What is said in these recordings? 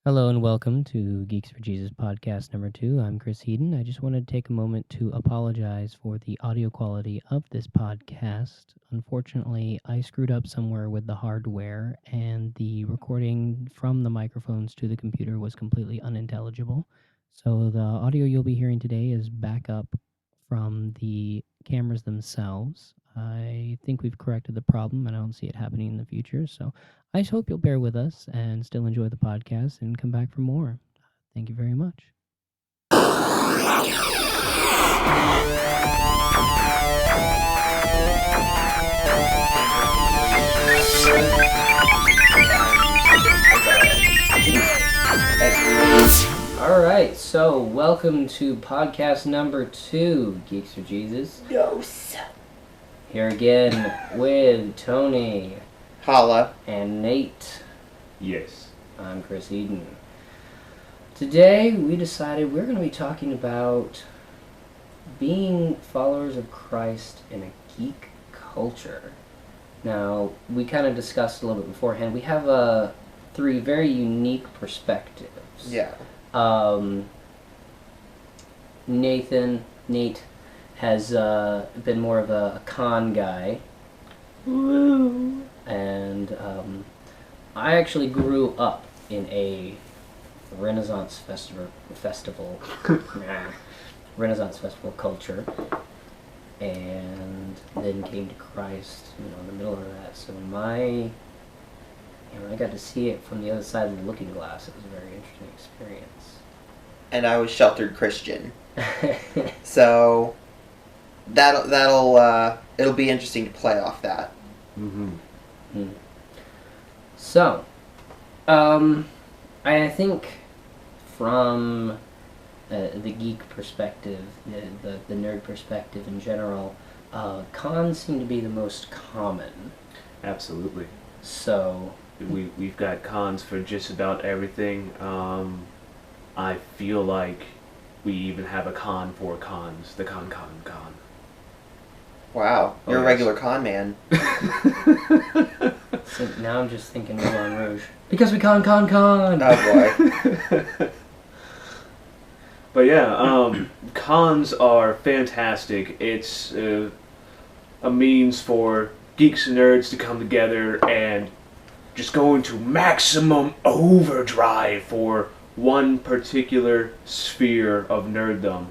Hello and welcome to Geeks for Jesus podcast number 2. I'm Chris Heaton. I just wanted to take a moment to apologize for the audio quality of this podcast. Unfortunately, I screwed up somewhere with the hardware and the recording from the microphones to the computer was completely unintelligible. So the audio you'll be hearing today is backup from the cameras themselves. I think we've corrected the problem and I don't see it happening in the future. So I just hope you'll bear with us and still enjoy the podcast and come back for more. Thank you very much. All right, so welcome to podcast number 2, Geeks for Jesus. Yes. Here again with Tony. Holla. And Nate. Yes. I'm Chris Eden. Today we decided we're going to be talking about being followers of Christ in a geek culture. Now, we kind of discussed a little bit beforehand. We have 3 very unique perspectives. Yeah. Nate has been more of a con guy. Woo. And I actually grew up in a Renaissance festival Renaissance festival culture, and then came to Christ, in the middle of that. So I got to see it from the other side of the looking glass. It was a very interesting experience. And I was sheltered Christian, so it'll be interesting to play off that. Mm-hmm. So, I think from the geek perspective, the nerd perspective in general, cons seem to be the most common. Absolutely. So we've got cons for just about everything. I feel like we even have a con for cons. The con. Wow, you're a regular con man. So now I'm just thinking Moulin Rouge. Because we con. Oh boy. But yeah, cons are fantastic. It's a means for geeks and nerds to come together and just go into maximum overdrive for one particular sphere of nerddom.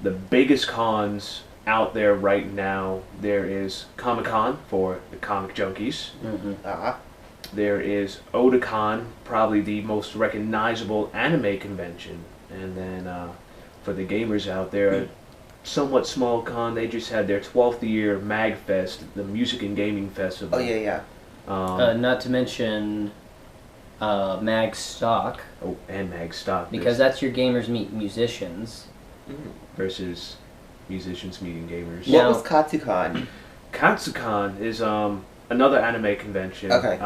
The biggest cons out there right now, there is Comic-Con for the comic junkies. Mm-hmm. There is Otakon, probably the most recognizable anime convention. And then for the gamers out there, a somewhat small con, they just had their 12th year MagFest, the Music and Gaming Festival. Oh yeah. Not to mention Mag Stock. Oh, and Mag Stock. Because that's your gamers meet musicians. Versus musicians meeting gamers. What was Katsucon? Katsucon is another anime convention. Okay.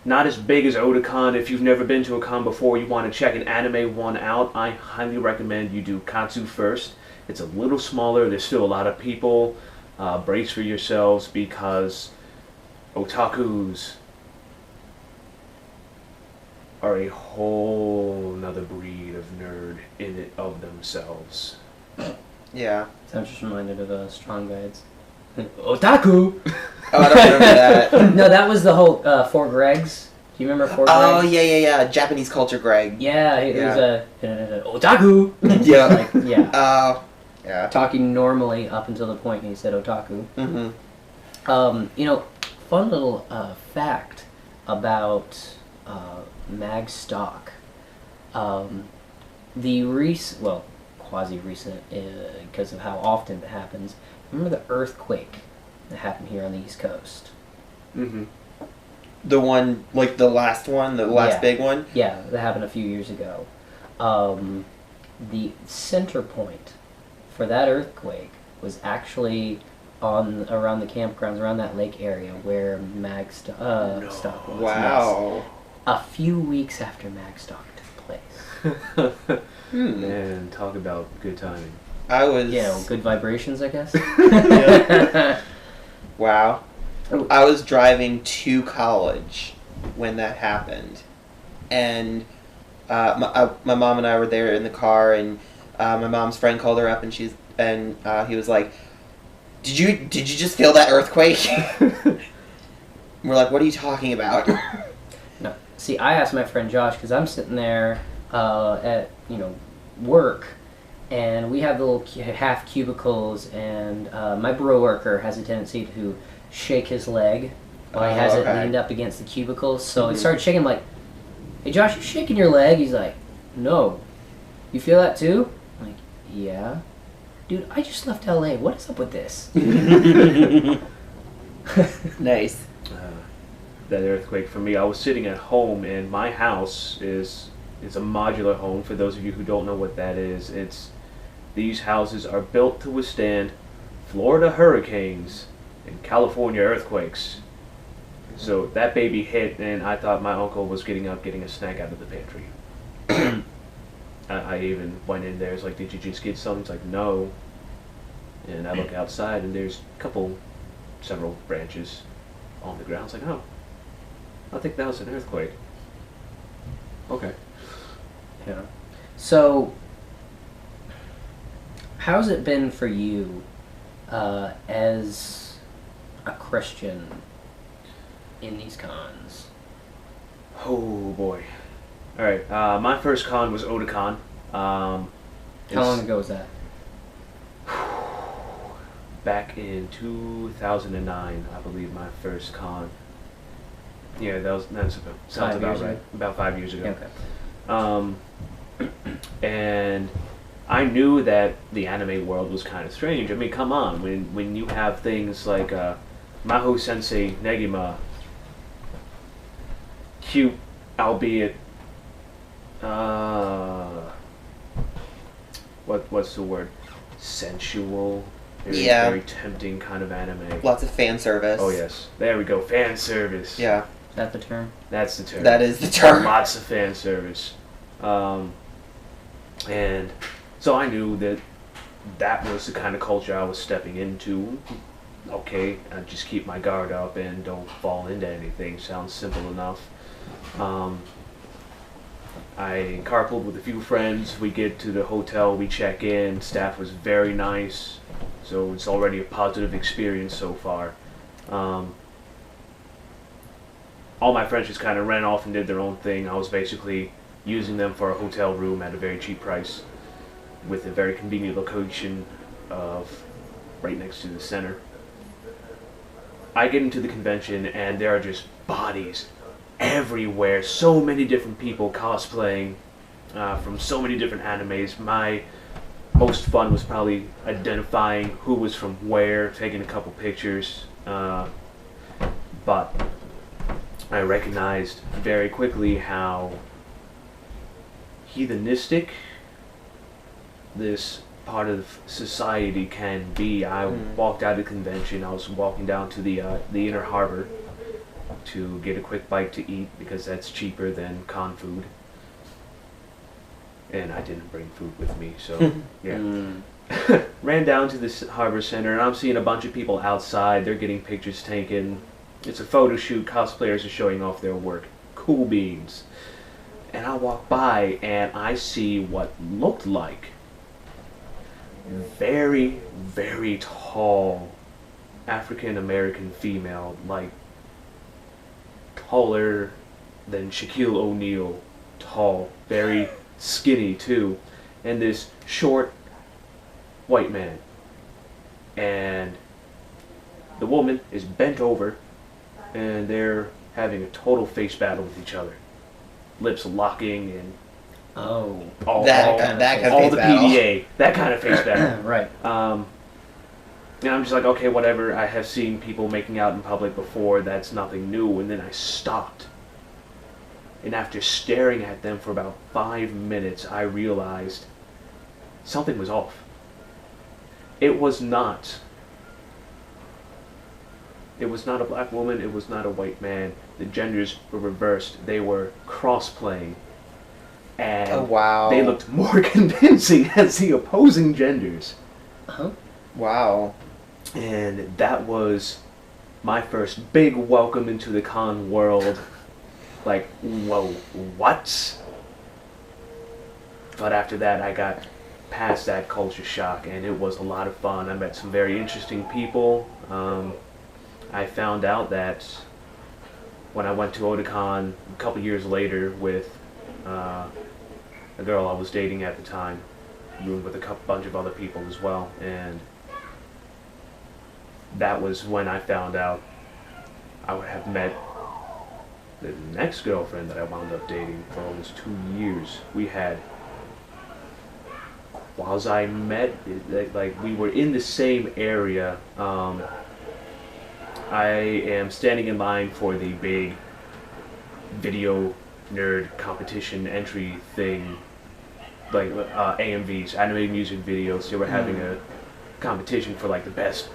Not as big as Otakon. If you've never been to a con before, you want to check an anime one out, I highly recommend you do Katsu first. It's a little smaller. There's still a lot of people. Brace for yourselves because otakus are a whole nother breed of nerd in it of themselves. Yeah. So I'm just reminded of Strong Guides. Otaku! Oh, I don't remember that. No, that was the whole Four Gregs. Do you remember Four Gregs? Oh yeah. Japanese culture, Greg. Yeah, it was otaku! Yeah. Yeah. Yeah. Talking normally up until the point he said otaku. Mm-hmm. Fun little fact about Mag Stock. Quasi-recent, because of how often it happens. Remember the earthquake that happened here on the East Coast? Mm-hmm. The one, like the last one, the last big one? Yeah, that happened a few years ago. The center point for that earthquake was actually around the campgrounds, around that lake area where Stock was. Wow. Yes. A few weeks after Mag Stock took place. Man, talk about good timing. I was... good vibrations, I guess. Wow. I was driving to college when that happened, and my mom and I were there in the car, and my mom's friend called her up, and he was like, "Did you just feel that earthquake?" We're like, "What are you talking about?" No. See, I asked my friend Josh because I'm sitting there at work, and we have the little half cubicles, and my bro worker has a tendency to shake his leg while he has it leaned up against the cubicles. So it started shaking. I'm like, "Hey Josh, you shaking your leg?" He's like, "No." "You feel that too?" I'm like, "Yeah." "Dude, I just left LA. What is up with this?" Nice. That earthquake for me, I was sitting at home, and my house is a modular home. For those of you who don't know what that is, these houses are built to withstand Florida hurricanes and California earthquakes. So that baby hit, and I thought my uncle was getting up, getting a snack out of the pantry. I even went in there. It's like, "Did you just get something?" It's like, "No." And I look outside, and there's several branches on the ground. It's like, "Oh, I think that was an earthquake." Okay. Yeah. So, how's it been for you as a Christian in these cons? Oh boy. All right. My first con was Otakon. How long ago was that? Back in 2009, I believe, my first con. Yeah, that sounds about right. About 5 years ago. Okay. And I knew that the anime world was kind of strange. I mean, come on, when you have things like Maho Sensei Negima, cute, albeit what's the word? Sensual. Very tempting kind of anime. Lots of fan service. Oh yes, there we go, fan service. Yeah. Is that the term? That's the term. That is the term. Lots of fan service. And so I knew that was the kind of culture I was stepping into. Okay, I just keep my guard up and don't fall into anything. Sounds simple enough. I carpooled with a few friends. We get to the hotel, we check in. Staff was very nice, so it's already a positive experience so far. All my friends just kind of ran off and did their own thing. I was basically using them for a hotel room at a very cheap price with a very convenient location of right next to the center. I get into the convention, and there are just bodies everywhere. So many different people cosplaying from so many different animes. My most fun was probably identifying who was from where, taking a couple pictures. But I recognized very quickly how heathenistic this part of society can be. I walked out of the convention. I was walking down to the inner harbor to get a quick bite to eat because that's cheaper than con food. And I didn't bring food with me, so yeah. Ran down to this harbor center, and I'm seeing a bunch of people outside. They're getting pictures taken. It's a photo shoot. Cosplayers are showing off their work. Cool beans. And I walk by, and I see what looked like very, very tall African American female, like taller than Shaquille O'Neal, tall, very skinny too, and this short white man. And the woman is bent over, and they're having a total face battle with each other. Lips locking and Oh, all that kind of all face the battle. PDA, that kind of face battle. right. And I'm just like, okay, whatever. I have seen people making out in public before. That's nothing new. And then I stopped. And after staring at them for about 5 minutes, I realized something was off. It was not a black woman. It was not a white man. The genders were reversed. They were cross-playing. And Oh, wow. they looked more convincing as the opposing genders. Uh-huh. Wow. And that was my first big welcome into the con world. like, whoa, what? But after that, I got past that culture shock, and it was a lot of fun. I met some very interesting people. I found out that when I went to Otakon a couple years later with a girl I was dating at the time, roomed with a bunch of other people as well, and that was when I found out I would have met the next girlfriend that I wound up dating for almost 2 years. We had, whilst I met, like we were in the same area. I am standing in line for the big video nerd competition entry thing, like AMVs, animated music videos. They were having a competition for like the best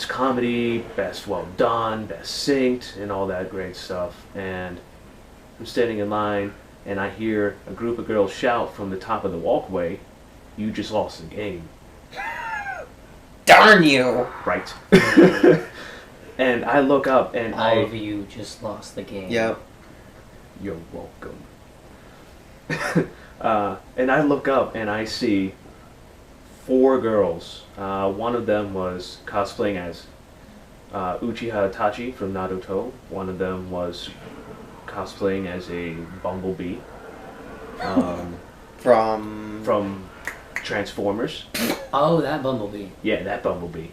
comedy, best well done, best synced, and all that great stuff. And I'm standing in line, and I hear a group of girls shout from the top of the walkway, "You just lost the game." Darn you! Right. And I look up, and All of you just lost the game. Yep. You're welcome. And I look up, and I see 4 girls. One of them was cosplaying as Uchiha Itachi from Naruto. One of them was cosplaying as a bumblebee from Transformers. Oh, that bumblebee. Yeah, that bumblebee.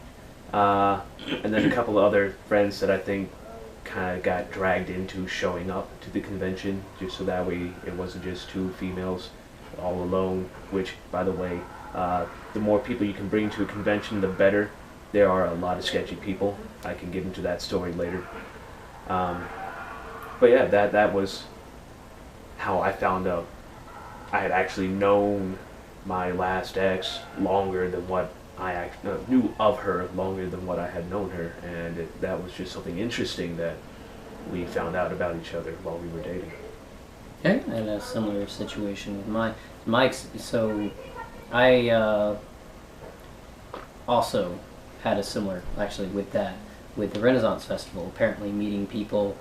And then a couple of other friends that I think kind of got dragged into showing up to the convention, just so that way it wasn't just 2 females all alone, which, by the way, the more people you can bring to a convention, the better. There are a lot of sketchy people. I can get into that story later. But yeah, that was how I found out I had actually known my last ex longer than what I knew of her longer than what I had known her, and that was just something interesting that we found out about each other while we were dating. I had a similar situation with Mike's. So I also had a similar, actually, with the Renaissance Festival. Apparently, meeting people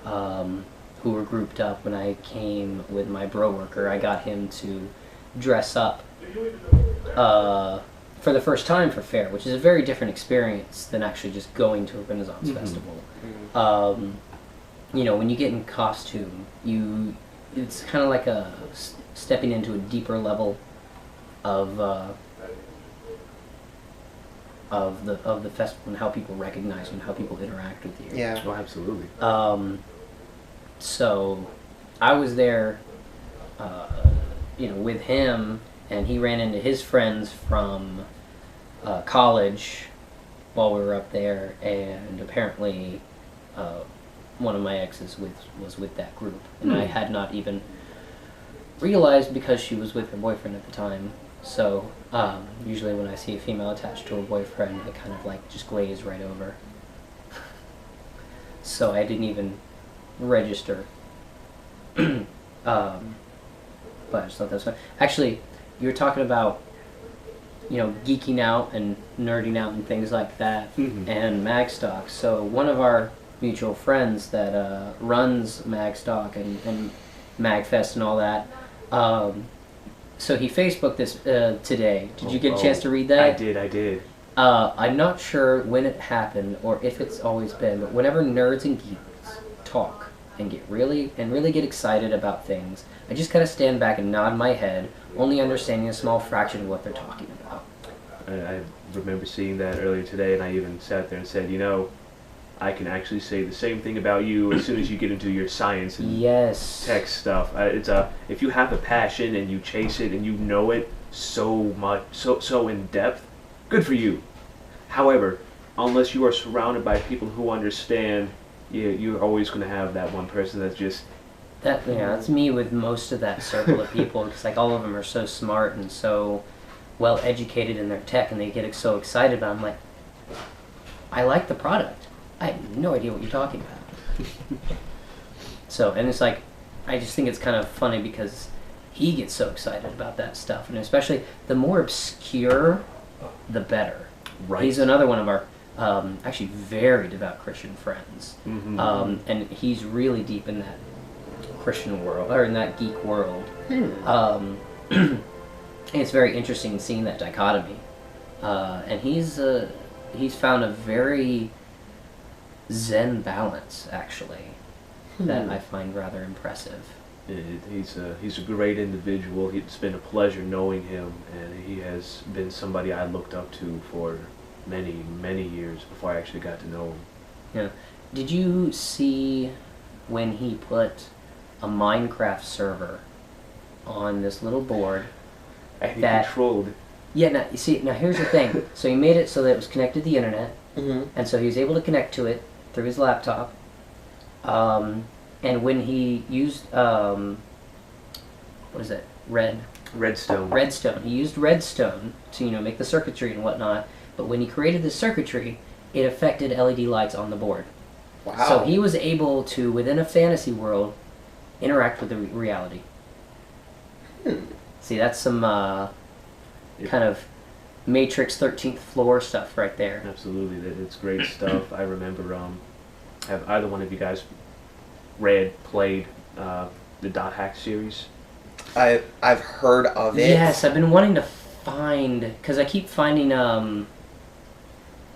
who were grouped up. When I came with my bro worker, I got him to dress up for the first time for Fair, which is a very different experience than actually just going to a Renaissance Festival. You know, when you get in costume, it's kind of like stepping into a deeper level of the festival and how people recognize you and how people interact with you. Yeah. Oh, absolutely. So I was there, with him, and he ran into his friends from college while we were up there, and apparently one of my exes was with that group, and I had not even realized because she was with her boyfriend at the time. So usually when I see a female attached to a boyfriend, I kind of like just glaze right over. So I didn't even register. But I just thought that was fun. Actually, you were talking about, geeking out and nerding out and things like that, and Magstock. So one of our mutual friends that runs Magstock and Magfest and all that, so he Facebooked this today. Did you get a chance to read that? I did. I'm not sure when it happened or if it's always been, but whenever nerds and geeks talk and really get excited about things, I just kind of stand back and nod my head, only understanding a small fraction of what they're talking about. I remember seeing that earlier today, and I even sat there and said, I can actually say the same thing about you as soon as you get into your science and tech stuff. If you have a passion and you chase it and you know it so much, so in depth, good for you. However, unless you are surrounded by people who understand, you're always going to have that one person that's just... That's me with most of that circle of people, because all of them are so smart and so well educated in their tech, and they get so excited, but I'm like, I like the product. I have no idea what you're talking about. So, and it's I just think it's kind of funny because he gets so excited about that stuff, and especially the more obscure, the better. Right. He's another one of our actually very devout Christian friends, and he's really deep in that Christian world, or in that geek world. And it's very interesting seeing that dichotomy. And he's found a very zen balance, actually, that I find rather impressive. He's a great individual. It's been a pleasure knowing him, and he has been somebody I looked up to for many, many years before I actually got to know him. Yeah. Did you see when he put a Minecraft server on this little board? And he That- controlled. Yeah, now, you see, now here's the thing. So he made it so that it was connected to the internet, and so he was able to connect to it through his laptop. And when he used, what is it, Redstone. He used Redstone to, make the circuitry and whatnot, but when he created the circuitry, it affected LED lights on the board. Wow. So he was able to, within a fantasy world, interact with the reality. See, that's some kind of Matrix 13th floor stuff right there. Absolutely, it's great stuff. I remember, have either one of you guys played the Dot Hack series? I've heard of it. Yes, I've been wanting to find, because I keep finding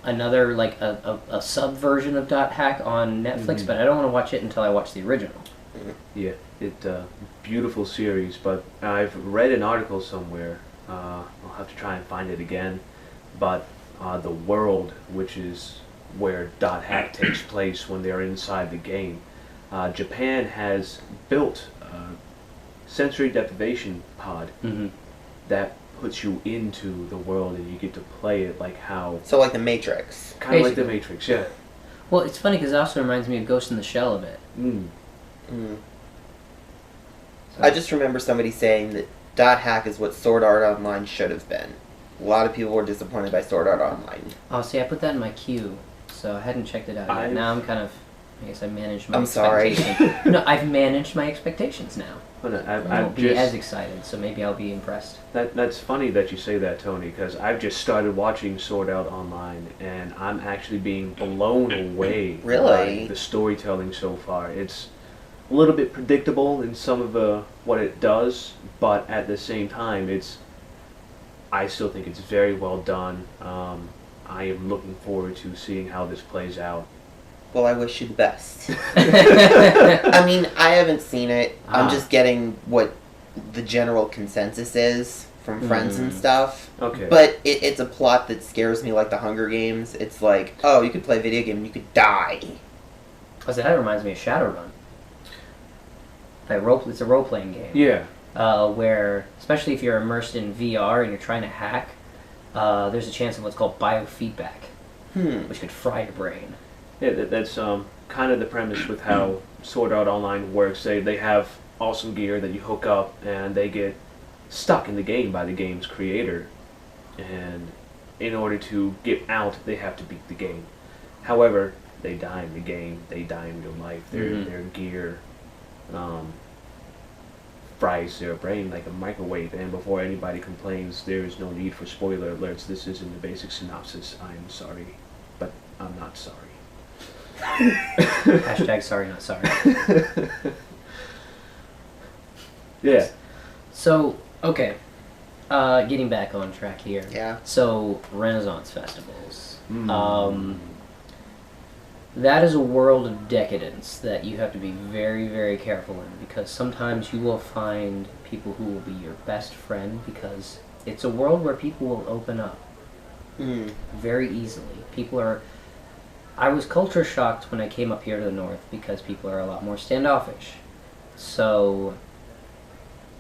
another, like, a sub-version of Dot Hack on Netflix, but I don't want to watch it until I watch the original. Yeah, beautiful series, but I've read an article somewhere, I'll have to try and find it again, but the world, which is where Dot Hack takes place when they're inside the game, Japan has built a sensory deprivation pod that puts you into the world and you get to play it like how... So like the Matrix. Kind of like the Matrix, yeah. Well, it's funny because it also reminds me of Ghost in the Shell a bit. I just remember somebody saying that Dot Hack is what Sword Art Online should have been. A lot of people were disappointed by Sword Art Online. Oh, see, I put that in my queue, so I hadn't checked it out yet. Now I'm kind of... I guess I managed my I'm sorry. expectations. No, I've managed my expectations now. Well, no, I won't be as excited, so maybe I'll be impressed. That's funny that you say that, Tony, because I've just started watching Sword Art Online, and I'm actually being blown away Really? by the storytelling so far. It's a little bit predictable in some of what it does, but at the same time, I still think it's very well done. I am looking forward to seeing how this plays out. Well, I wish you the best. I mean, I haven't seen it. I'm just getting what the general consensus is from friends and stuff. Okay. But it's a plot that scares me like the Hunger Games. It's like, oh, you could play a video game and you could die. Oh, so that reminds me of Shadowrun. It's a role-playing game. Yeah. Where, especially if you're immersed in VR and you're trying to hack, there's a chance of what's called biofeedback, which could fry your brain. Yeah, that's kind of the premise with how Sword Art Online works. They have awesome gear that you hook up, and they get stuck in the game by the game's creator. And in order to get out, they have to beat the game. However, they die in the game. They die in real life. Their gear fries their brain like a microwave. And before anybody complains, there is no need for spoiler alerts. This is in the basic synopsis. I'm sorry, but I'm not sorry. Hashtag sorry, not sorry. Yeah. So, okay. Getting back on track here. Yeah. So, Renaissance festivals. That is a world of decadence that you have to be very, very careful in, because sometimes you will find people who will be your best friend, because it's a world where people will open up very easily. I was culture shocked when I came up here to the north, because people are a lot more standoffish. So,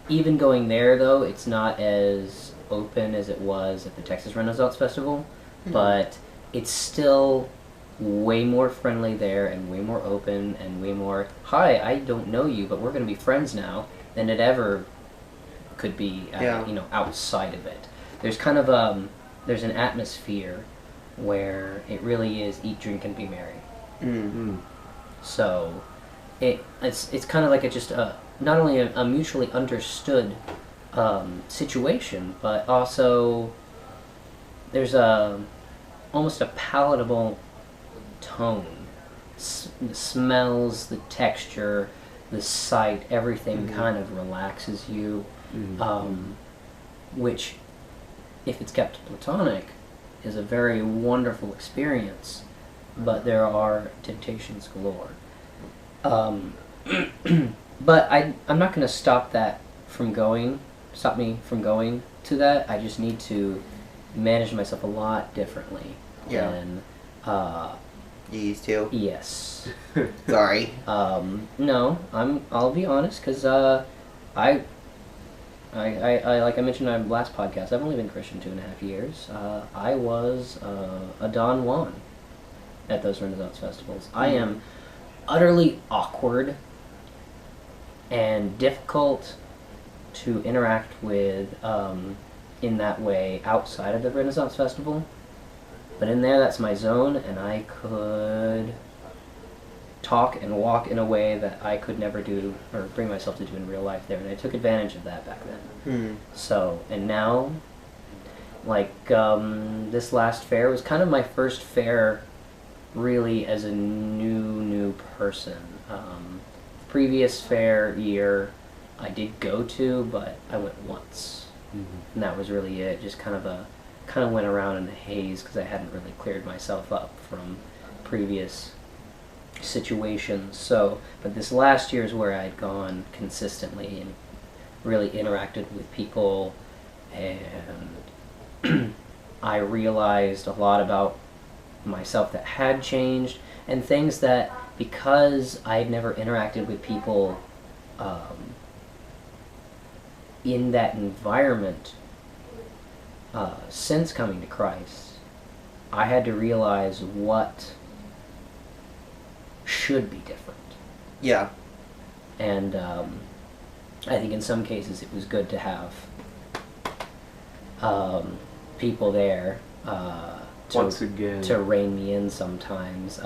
even going there, though, it's not as open as it was at the Texas Renaissance Festival, but it's still way more friendly there, and way more open, and way more, hi, I don't know you, but we're going to be friends now, than it ever could be, outside of it. There's kind of there's an atmosphere where it really is eat, drink, and be merry. So, it's kind of like not only a mutually understood situation, but also there's almost a palatable tone. The smells, the texture, the sight, everything kind of relaxes you, which, if it's kept platonic, is a very wonderful experience, but there are temptations galore. But I'm not going to stop me from going to that. I just need to manage myself a lot differently. Yeah. Than, You used to? yes. Sorry. No, I'll be honest, because I like I mentioned in my last podcast, I've only been Christian 2.5 years. I was a Don Juan at those Renaissance festivals. I am utterly awkward and difficult to interact with in that way outside of the Renaissance Festival. But in there, that's my zone, and I could talk and walk in a way that I could never do or bring myself to do in real life there, and I took advantage of that back then. So, and now, like, this last fair was kind of my first fair really as a new person. Previous fair year I did go to, but I went once, and that was really it. Just kind of went around in a haze because I hadn't really cleared myself up from previous situations. So, but this last year is where I'd gone consistently and really interacted with people, and I realized a lot about myself that had changed, and things that, because I had never interacted with people in that environment since coming to Christ, I had to realize what should be different. Yeah. And I think in some cases it was good to have people there Once again, to rein me in sometimes.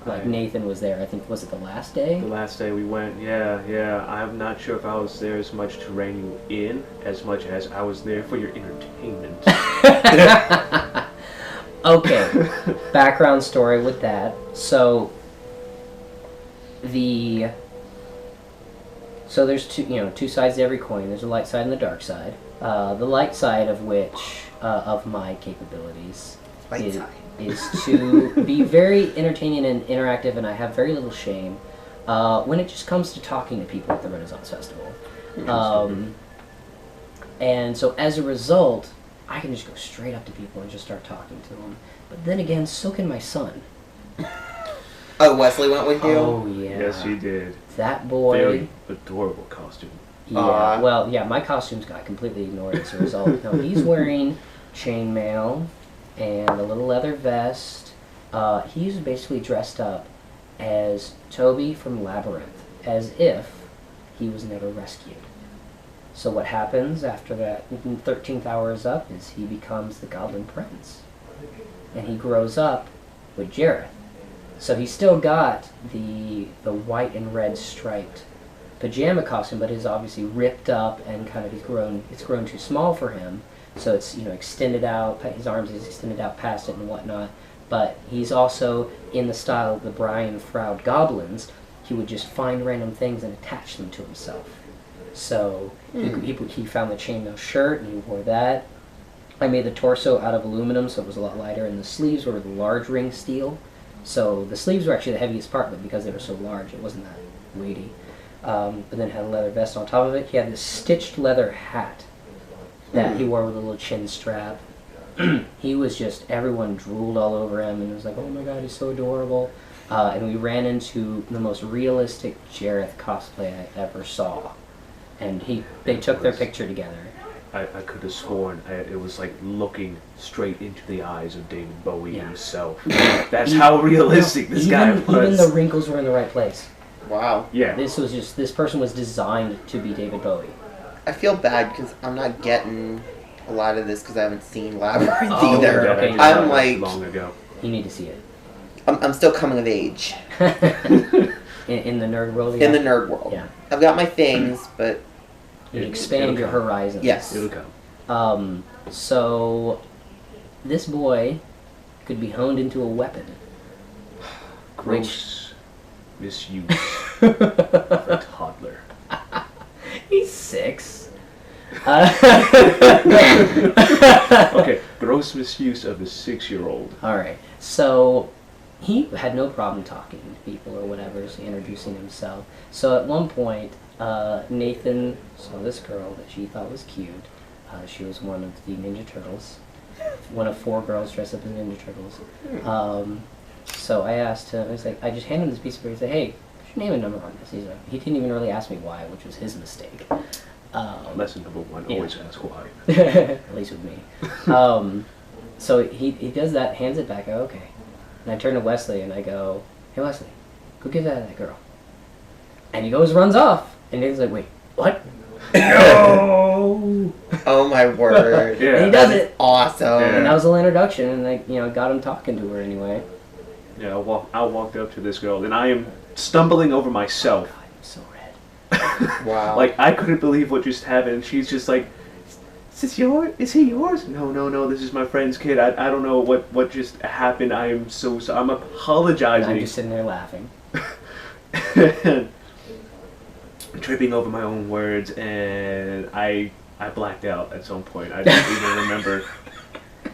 Like Nathan was there, I think, was it the last day? the last day we went, yeah. I'm not sure if I was there as much to rein you in as much as I was there for your entertainment. Okay, background story with that. So there's two sides to every coin. There's a light side and the dark side. The light side of which of my capabilities is to be very entertaining and interactive, and I have very little shame when it just comes to talking to people at the Renaissance Festival. And so as a result, I can just go straight up to people and just start talking to them. But then again, so can my son. Oh, Wesley went with you? Oh, yeah. Yes, he did. That boy. Very adorable costume. Yeah, well, yeah, my costumes got completely ignored as a result. No, he's wearing chainmail and a little leather vest. He's basically dressed up as Toby from Labyrinth, as if he was never rescued. So what happens after that 13th hour is up is he becomes the Goblin Prince. And he grows up with Jareth. So he's still got the white and red striped pajama costume, but is obviously ripped up and kind of it's grown too small for him. So it's extended out. His arms is extended out past it and whatnot. But he's also in the style of the Brian Froud goblins. He would just find random things and attach them to himself. So he found the chainmail shirt and he wore that. I made the torso out of aluminum, so it was a lot lighter, and the sleeves were the large ring steel. So the sleeves were actually the heaviest part, but because they were so large, it wasn't that weighty. But then it had a leather vest on top of it. He had this stitched leather hat that he wore with a little chin strap. He was just, everyone drooled all over him, and it was like, oh my god, he's so adorable. And we ran into the most realistic Jareth cosplay I ever saw. And they took their picture together. I could have sworn it was like looking straight into the eyes of David Bowie himself. That's how realistic this guy was. Even the wrinkles were in the right place. Wow. Yeah. This person was designed to be David Bowie. I feel bad because I'm not getting a lot of this because I haven't seen Labyrinth either. Okay. I'm like, long ago. You need to see it. I'm still coming of age. in the nerd world? In the nerd world. Yeah. I've got my things, but... You expand your horizons. Yes. It'll come. So this boy could be honed into a weapon. Gross misuse. A toddler. He's 6. Okay, gross misuse of a 6-year-old. All right. So he had no problem talking to people or whatever, so introducing himself. So at one point, Nathan saw this girl that she thought was cute. She was one of the Ninja Turtles. One of 4 girls dressed up as Ninja Turtles. So I asked him, I was like, I just handed him this piece of paper. He said, hey, what's your name and number on this? He's like, he didn't even really ask me why, which was his mistake. Lesson number 1, yeah. always ask why. At least with me. So he does that, hands it back. I go, okay. And I turn to Wesley and I go, hey Wesley, go give that to that girl. And he goes, runs off. And he's like, wait, what? No! Oh my word. Yeah. And he does it. Awesome. Yeah. And that was a little introduction, and I, got him talking to her anyway. Yeah, I walked up to this girl, and I am stumbling over myself. God, I'm so red. Wow. Like, I couldn't believe what just happened. She's just like, is this yours? Is he yours? No, this is my friend's kid. I don't know what just happened. I am so sorry. I'm And apologizing. I'm just sitting there laughing. Tripping over my own words, and I blacked out at some point. I don't even remember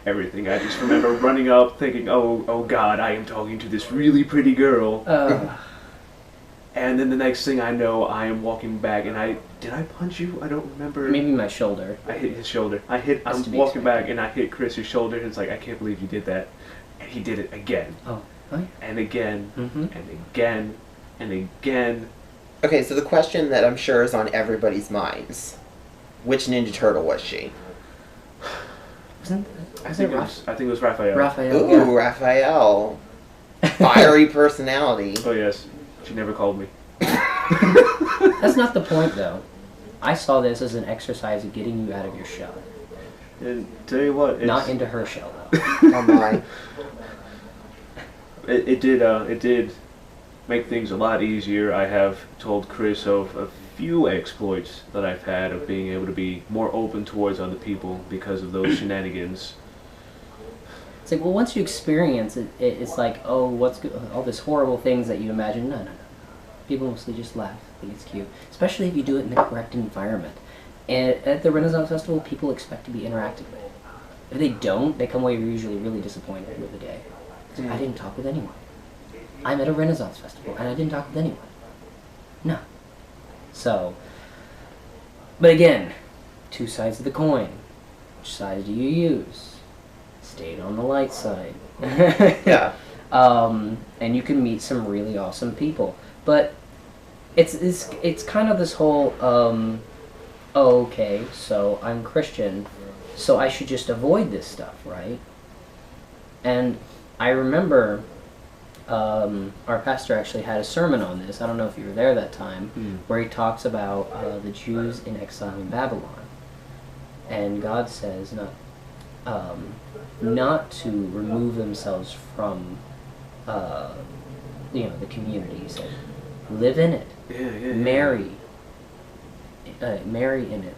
everything. I just remember running up thinking, oh God, I am talking to this really pretty girl. And then the next thing I know, I am walking back, and did I punch you? I don't remember. Maybe my shoulder. I hit his shoulder. I'm to be walking back, expected. and I hit Chris's shoulder, and it's like, I can't believe you did that. And he did it again. Oh yeah. And again, Mm-hmm. and again, and again. Okay, so the question that I'm sure is on everybody's minds: which Ninja Turtle was she? I think it was Raphael. Raphael? Ooh, Yeah. Raphael. Fiery personality. Oh yes, she never called me. That's not the point, though. I saw this as an exercise of getting you out of your shell. And tell you what, Not into her shell, though. Oh my. it did make things a lot easier. I have told Chris of a few exploits that I've had of being able to be more open towards other people because of those shenanigans. It's like, well, once you experience it, it's like, oh, all these horrible things that you imagine. No. People mostly just laugh. Think it's cute, especially if you do it in the correct environment. And at the Renaissance Festival, people expect to be interacted with. If they don't, they come away usually really disappointed with the day. It's like, I didn't talk with anyone. I'm at a Renaissance Festival, and I didn't talk with anyone. No. So, but again, 2 sides of the coin. Which side do you use? Stayed on the light side. Yeah. And you can meet some really awesome people. But it's kind of this whole, okay, so I'm Christian, so I should just avoid this stuff, right? And I remember our pastor actually had a sermon on this. I don't know if you were there that time, where he talks about the Jews in exile in Babylon. And God says not to remove themselves from the community. He said, live in it. Yeah. Marry in it.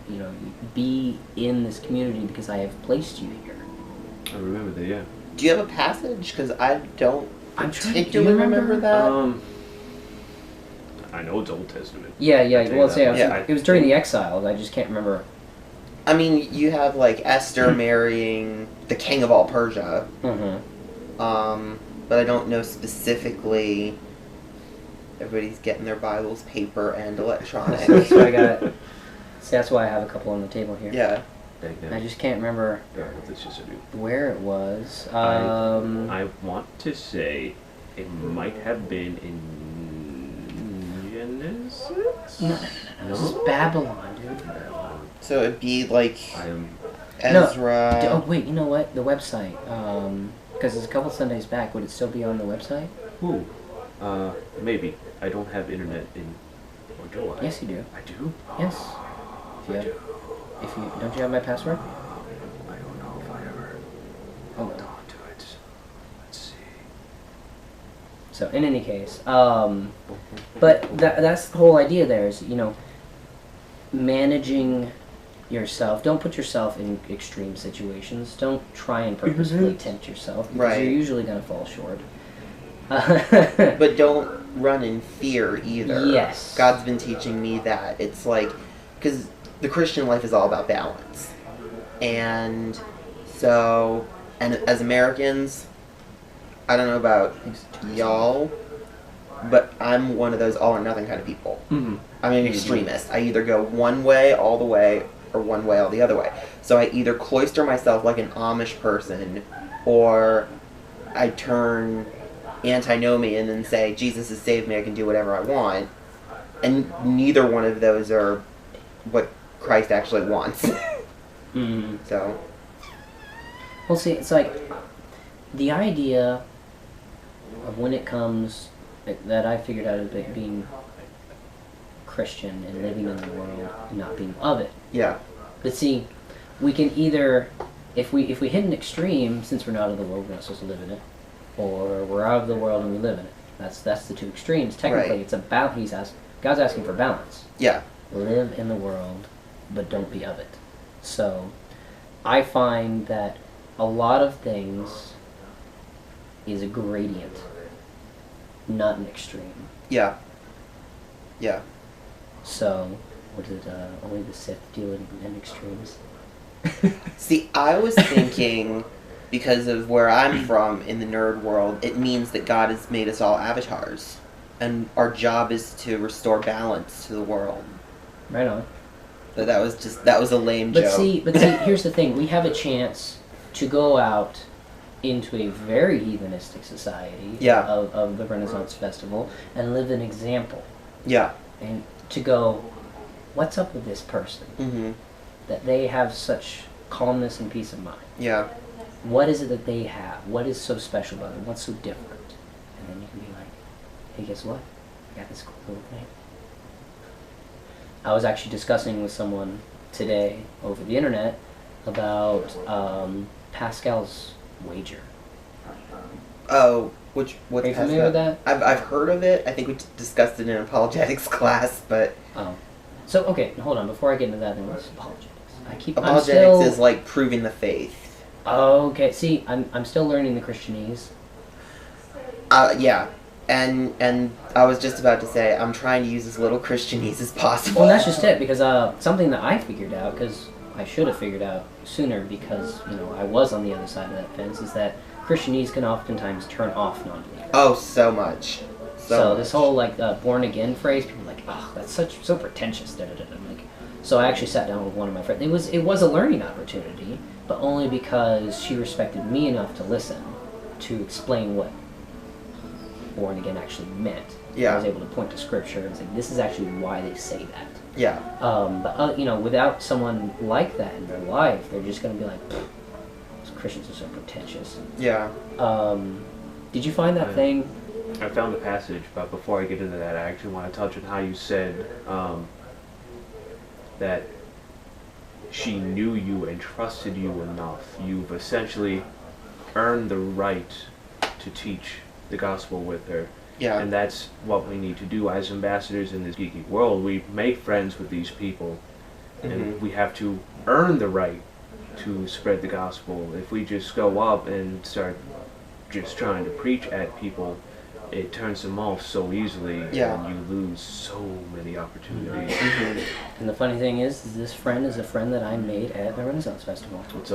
Be in this community because I have placed you here. I remember that. Yeah. Do you have a passage? Because I don't I'm trying. particularly remember that. I know it's Old Testament. Yeah. tell you Well, that. say it was during the exiles. I just can't remember. I mean, you have like Esther marrying the king of all Persia. Mm-hmm. But I don't know specifically. Everybody's getting their Bibles paper and electronic. So I got. See, that's why I have a couple on the table here. Yeah. I just can't remember This is a new. where it was. I want to say it might have been in Genesis. No. This is Babylon, dude. So it'd be like I am. Ezra. Oh wait, you know what? The website. Because it's a couple Sundays back. Would it still be on the website? Ooh. Maybe. I don't have internet in. Or do I? Yes, you do. I do. Yes. If you don't you have my password? I don't know if I ever Hold got on. onto it. Let's see. So in any case, but that's the whole idea. There is managing yourself. Don't put yourself in extreme situations. Don't try and purposefully tempt yourself because Right. you're usually going to fall short. But don't run in fear either. Yes. God's been teaching me that. It's like, because the Christian life is all about balance. And so, and as Americans, I don't know about y'all, but I'm one of those all or nothing kind of people. Mm-hmm. I'm an extremist. I either go one way all the way or one way all the other way. So I either cloister myself like an Amish person, or I turn antinomian and say, Jesus has saved me, I can do whatever I want. And neither one of those are what Christ actually wants. Mm. So, Well, see, it's like the idea of when it comes that I figured out as being Christian and living in the world and not being of it. yeah. But see, we can either, if we hit an extreme, since we're not of the world, we're not supposed to live in it, or we're out of the world and we live in it. That's the two extremes. Technically, Right. it's about God's asking for balance. Yeah. Live in the world, but don't be of it. So, I find that a lot of things is a gradient, not an extreme. Yeah. Yeah. So, what is it? Only the Sith deal in extremes. See, I was thinking, because of where I'm from in the nerd world, it means that God has made us all avatars. And our job is to restore balance to the world. Right on. But that was a lame But joke. see, here's the thing: we have a chance to go out into a very heathenistic society Yeah. of the Renaissance Festival and live an example, Yeah. and to go, what's up with this person? Mm-hmm. That they have such calmness and peace of mind. Yeah. What is it that they have? What is so special about them? What's so different? And then you can be like, hey, guess what? I got this cool little thing. I was actually discussing with someone today over the internet about Pascal's wager. Oh, what's Are you familiar with that? I've heard of it. I think we discussed it in apologetics class, but Oh. So, okay, hold on. Before I get into that, then what's apologetics? I'm apologetics still... is like proving the faith. Okay, see, I'm still learning the Christianese. Yeah. And I was just about to say, I'm trying to use as little Christianese as possible. Well, that's just it, because something that I figured out, because I should have figured out sooner, because, I was on the other side of that fence, is that Christianese can oftentimes turn off non-believers. Oh, so much. So this whole, born again phrase, people are like, oh, that's so pretentious, da-da-da-da. So I actually sat down with one of my friends. It was a learning opportunity, but only because she respected me enough to listen, to explain what born again actually meant. Yeah. I was able to point to scripture and say, this is actually why they say that. Yeah. But without someone like that in their life, they're just going to be like, those Christians are so pretentious. Yeah. Did you find that thing? I found the passage, but before I get into that, I actually want to touch on how you said that she knew you and trusted you enough. You've essentially earned the right to teach the gospel with her. Yeah. And that's what we need to do as ambassadors in this geeky world. We make friends with these people, and we have to earn the right to spread the gospel. If we just go up and start just trying to preach at people, it turns them off so easily, and you lose so many opportunities. And the funny thing is this friend is a friend that I made at the Renaissance Festival. It's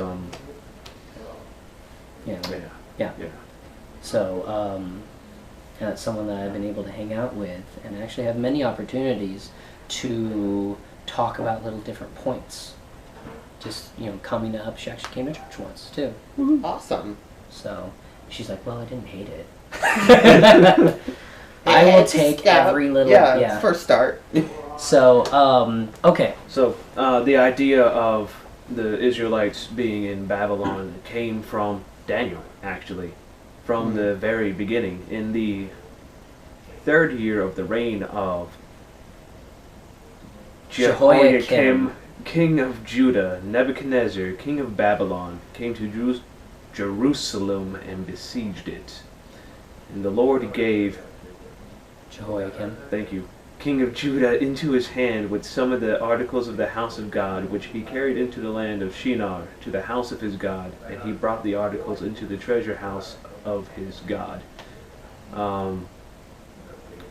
Yeah. So, and it's someone that I've been able to hang out with and actually have many opportunities to talk about little different points. Just, coming up. She actually came to church once, too. Awesome. So, she's like, well, I didn't hate it. I will take every little... Yeah, first start. So, okay. So, the idea of the Israelites being in Babylon came from Daniel, actually. From the very beginning. In the 3rd year of the reign of Jehoiakim, king of Judah, Nebuchadnezzar, king of Babylon, came to Jerusalem and besieged it. And the Lord gave Jehoiakim. Thank you. King of Judah into his hand with some of the articles of the house of God, which he carried into the land of Shinar, to the house of his God, and he brought the articles into the treasure house of his God.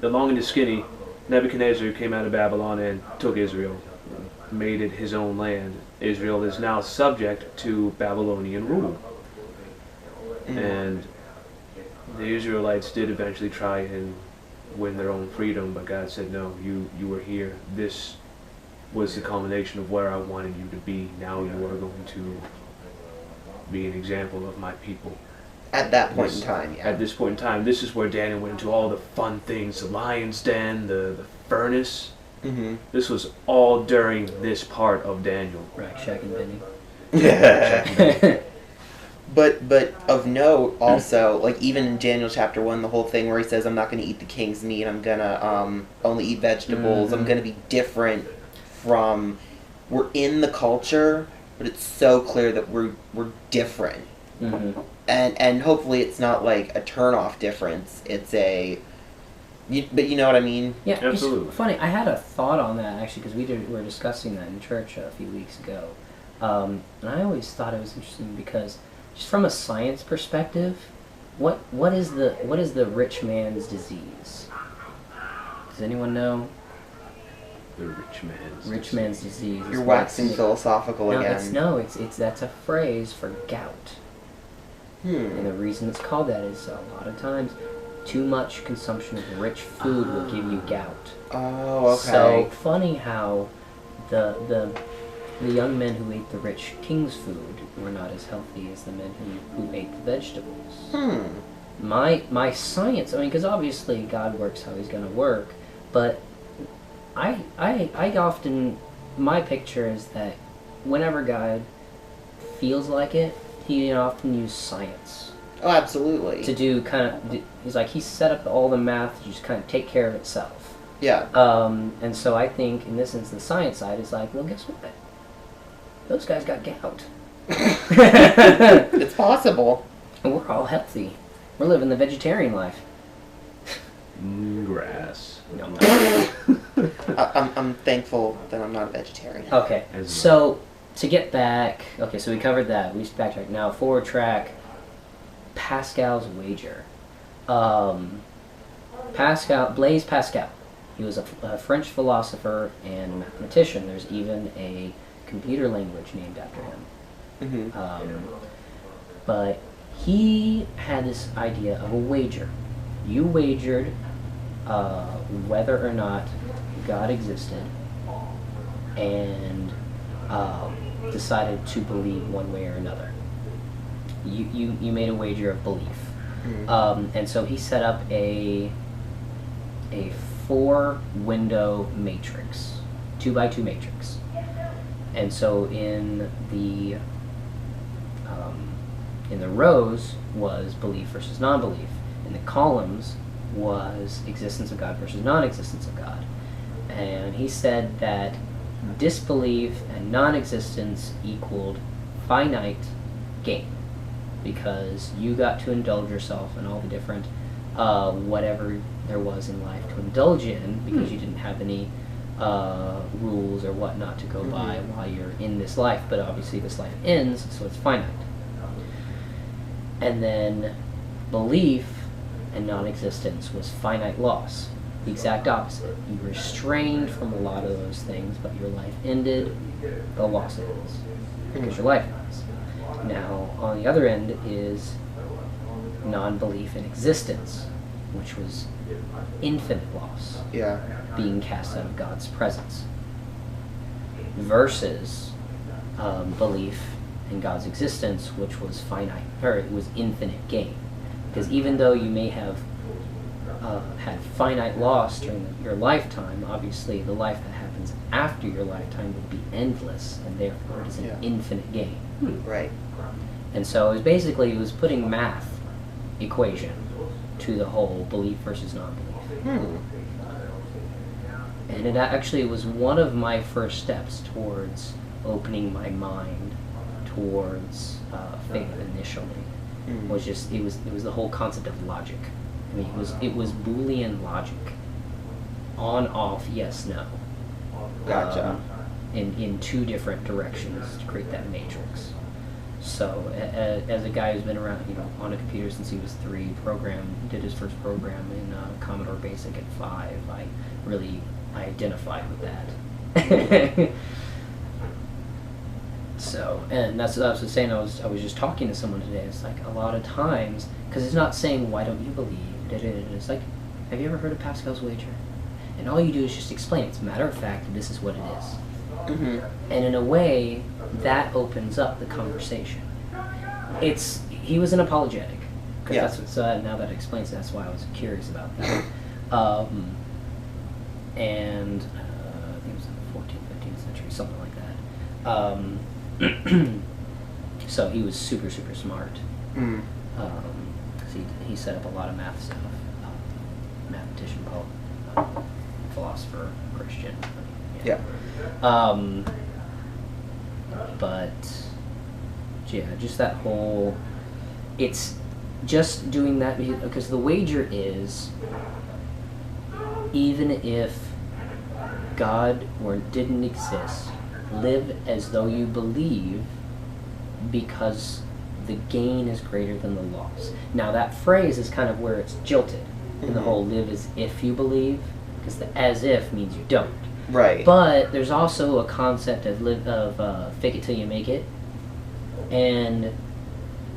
the long and the skinny, Nebuchadnezzar came out of Babylon and took Israel, made it his own land. Israel is now subject to Babylonian rule. And the Israelites did eventually try and win their own freedom, but God said, no, you were here. This was the culmination of where I wanted you to be. Now you are going to be an example of my people. At that point in time, yeah. At this point in time, this is where Daniel went into all the fun things, the lion's den, the furnace. Mm-hmm. This was all during this part of Daniel. Rack, Shack, and Benny. But of note also, like even in Daniel chapter 1, the whole thing where he says, I'm not going to eat the king's meat, I'm going to only eat vegetables, I'm going to be different from... We're in the culture, but it's so clear that we're different. Mm-hmm. And hopefully it's not like a turn-off difference, it's a... but you know what I mean? Yeah, absolutely. It's funny, I had a thought on that actually, because we were discussing that in church a few weeks ago. And I always thought it was interesting because... just from a science perspective, what is the rich man's disease? Does anyone know? The rich man's disease. You're waxing philosophical again. It's that's a phrase for gout. And the reason it's called that is a lot of times too much consumption of rich food will give you gout. Oh, okay. So funny how the young men who ate the rich king's food were not as healthy as the men who ate the vegetables. My science, I mean, because obviously God works how he's going to work, but I often, my picture is that whenever God feels like it, he often uses science. Oh, absolutely. To do he's like, he set up all the math to just kind of take care of itself. Yeah. And so I think, in this instance, the science side is like, well, guess what? Those guys got gout. It's possible. And we're all healthy. We're living the vegetarian life. Grass. No, I'm thankful that I'm not a vegetarian. Okay, so to get back, so we covered that. We just backtrack now. Forward track. Pascal's wager. Blaise Pascal. He was a French philosopher and mathematician. There's even a computer language named after him. Mm-hmm. But he had this idea of a wager. You wagered whether or not God existed and decided to believe one way or another. You made a wager of belief. Mm-hmm. And so he set up a 4-window matrix, 2x2 matrix. And so in the rows was belief versus non-belief. In the columns was existence of God versus non-existence of God. And he said that disbelief and non-existence equaled finite gain, because you got to indulge yourself in all the different whatever there was in life to indulge in, because you didn't have any rules or whatnot to go by while you're in this life. But obviously this life ends, so it's finite. And then belief and non-existence was finite loss, the exact opposite. You were restrained from a lot of those things, but your life ended, the loss ends, because your life ends. Now, on the other end is non-belief in existence, which was infinite loss, being cast out of God's presence, versus belief in God's existence, which was finite, or it was infinite gain. Because even though you may have had finite loss during your lifetime, obviously the life that happens after your lifetime will be endless, and therefore it is an infinite gain. Right. And so it was putting math equation to the whole belief versus non-belief. And it actually was one of my first steps towards opening my mind towards faith initially. Was it was the whole concept of logic. I mean, it was Boolean logic, on, off, yes, no. Gotcha. In 2 different directions to create that matrix. So, as a guy who's been around, on a computer since he was 3, did his first program in Commodore Basic at 5, I identified with that. So, and that's what I was saying. I was just talking to someone today. It's like a lot of times, because it's not saying why don't you believe. It's like, have you ever heard of Pascal's wager? And all you do is just explain it. It's a matter of fact. This is what it is. Mm-hmm. And in a way, that opens up the conversation. He was an apologetic. Yeah. So now that explains it, that's why I was curious about that. And I think it was in the 14th, 15th century, something like that. So he was super, super smart. Mm. 'Cause he set up a lot of math stuff. Mathematician, philosopher, Christian. Yeah. But yeah, just that whole, it's just doing that because the wager is, even if God didn't exist, live as though you believe, because the gain is greater than the loss. Now that phrase is kind of where it's jilted in the whole live as if you believe, because the as if means you don't. Right. But there's also a concept of fake it till you make it, and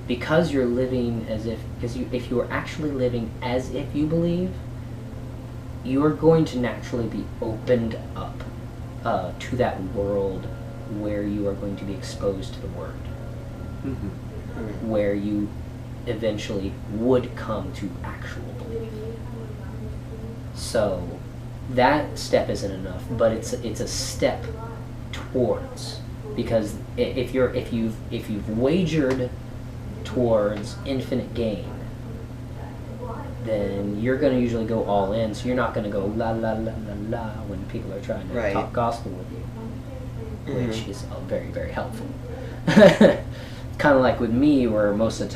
because you're living as if, if you are actually living as if you believe, you are going to naturally be opened up to that world where you are going to be exposed to the Word, where you eventually would come to actual belief. So that step isn't enough, but it's a step towards, because if you've wagered towards infinite gain, then you're going to usually go all in. So you're not going to go la la la la la when people are trying to talk gospel with you, which is very, very helpful. Kind of like with me, where most of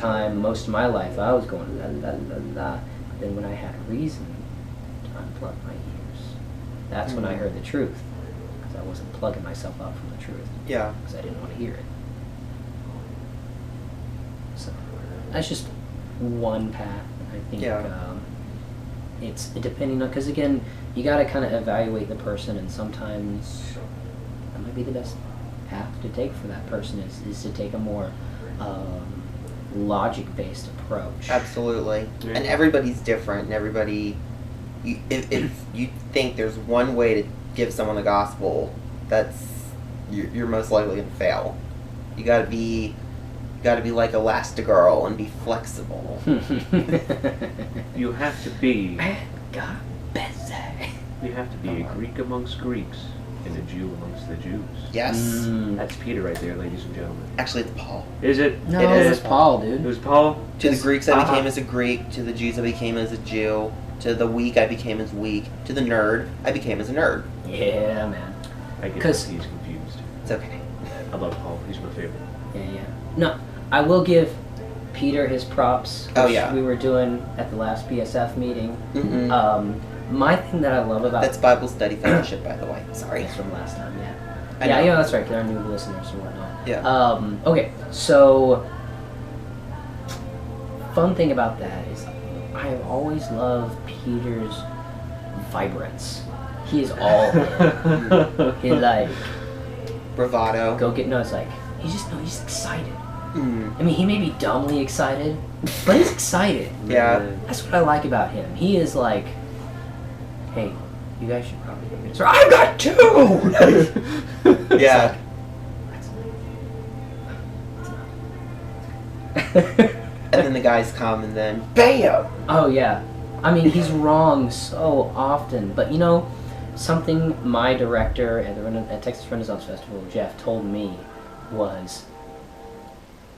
my life, I was going la la la la. But then when I had reason to unplug my ears, that's when I heard the truth, because I wasn't plugging myself up from the truth. Yeah. Because I didn't want to hear it. So that's just one path. I think it's depending on, because again, you got to kind of evaluate the person, and sometimes that might be the best path to take for that person is to take a more logic-based approach. Absolutely. Yeah. And everybody's different, and everybody, if you think there's one way to give someone the gospel, you're most likely going to fail. You got to be like Elastigirl and be flexible. You have to be. Man got busy. You have to be a Greek amongst Greeks and a Jew amongst the Jews. Yes. That's Peter right there, ladies and gentlemen. Actually, it's Paul. Is it? No, it was Paul, dude. It was Paul? To the Greeks I became as a Greek. To the Jews I became as a Jew. To the weak I became as weak. To the nerd I became as a nerd. Yeah, man. I get he's confused. It's okay. I love Paul. He's my favorite. Yeah. No, I will give Peter his props. Oh, yeah. We were doing at the last BSF meeting. Mm-hmm. My thing that I love about... That's Bible Study Fellowship, by the way. Sorry. That's from last time, yeah. Yeah, that's right, because our new listeners and whatnot. Yeah. Okay, so... Fun thing about that is I have always loved Peter's vibrance. He is all in. He's like... Bravado. It's like... He's excited. Mm. I mean, he may be dumbly excited, but he's excited. Yeah. That's what I like about him. He is like, hey, you guys should probably go get this. I've got 2! Yeah. And then the guys come and then, BAM! Oh, yeah. I mean, he's wrong so often. But, something my director at Texas Renaissance Festival, Jeff, told me was,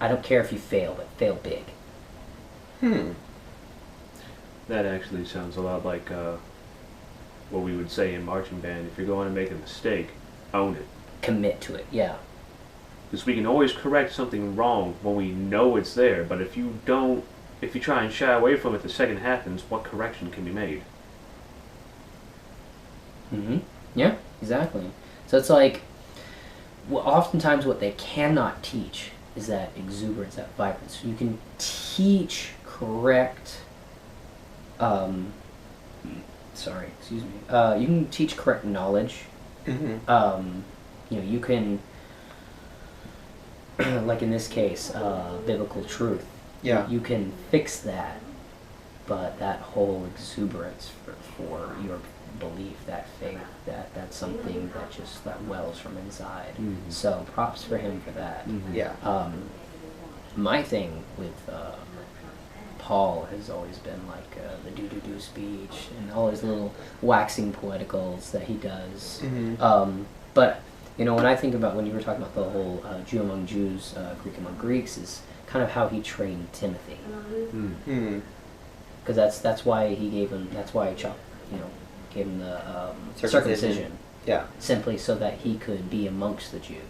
I don't care if you fail, but fail big. That actually sounds a lot like what we would say in marching band. If you're going to make a mistake, own it. Commit to it, yeah. Because we can always correct something wrong when we know it's there, but if you try and shy away from it the second it happens, what correction can be made? Yeah, exactly. So it's like, oftentimes what they cannot teach is that exuberance, that vibrance. So you can teach correct. Excuse me. You can teach correct knowledge. Mm-hmm. You can, like in this case, biblical truth. Yeah. You can fix that, but that whole exuberance for your belief, that faith, that's something that wells from inside. Mhm. So props for him for that. Mhm. Yeah. My thing with Paul has always been like the do speech and all his little waxing poeticals that he does. Mm-hmm. But when I think about when you were talking about the whole Jew among Jews, Greek among Greeks, is kind of how he trained Timothy. Mm-hmm. Because that's why he gave him. That's why gave him the circumcision. Yeah. Simply so that he could be amongst the Jews.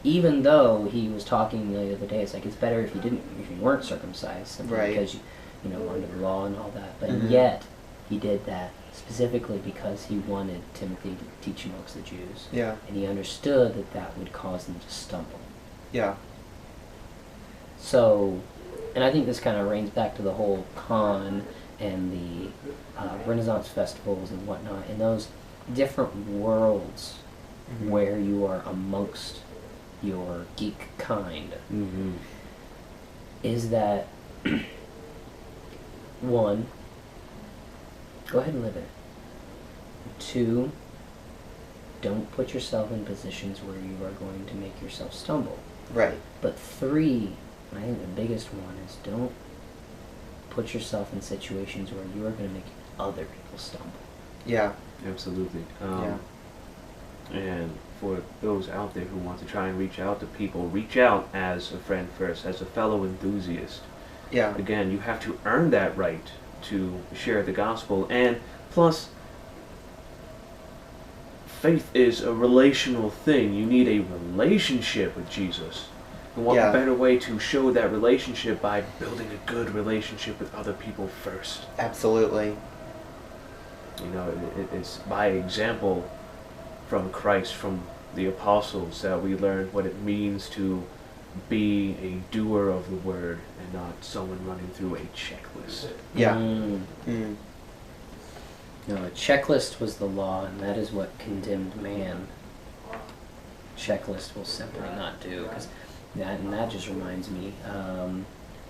Even though he was talking the other day, it's like it's better if you weren't circumcised, simply Right. because under the law and all that. But Mhm. yet he did that specifically because he wanted Timothy to teach amongst the Jews, Yeah. and he understood that would cause them to stumble. Yeah. So, and I think this kind of reigns back to the whole con and the Renaissance festivals and whatnot, in those different worlds Mhm. where you are amongst your geek kind, Mhm. is that one, go ahead and live it. Two, don't put yourself in positions where you are going to make yourself stumble. Right. But three, and I think the biggest one, is don't put yourself in situations where you are going to make other people stumble. Yeah. Absolutely. Yeah. And for those out there who want to try and reach out to people, reach out as a friend first, as a fellow enthusiast. Yeah. Again, you have to earn that right to share the gospel. And plus, faith is a relational thing. You need a relationship with Jesus. And what Yeah. better way to show that relationship by building a good relationship with other people first? Absolutely. It's by example from Christ, from the apostles, that we learn what it means to be a doer of the word and not someone running through a checklist. Yeah. Mm. No, a checklist was the law, and that is what condemned man. Checklist will simply not do, because that just reminds me,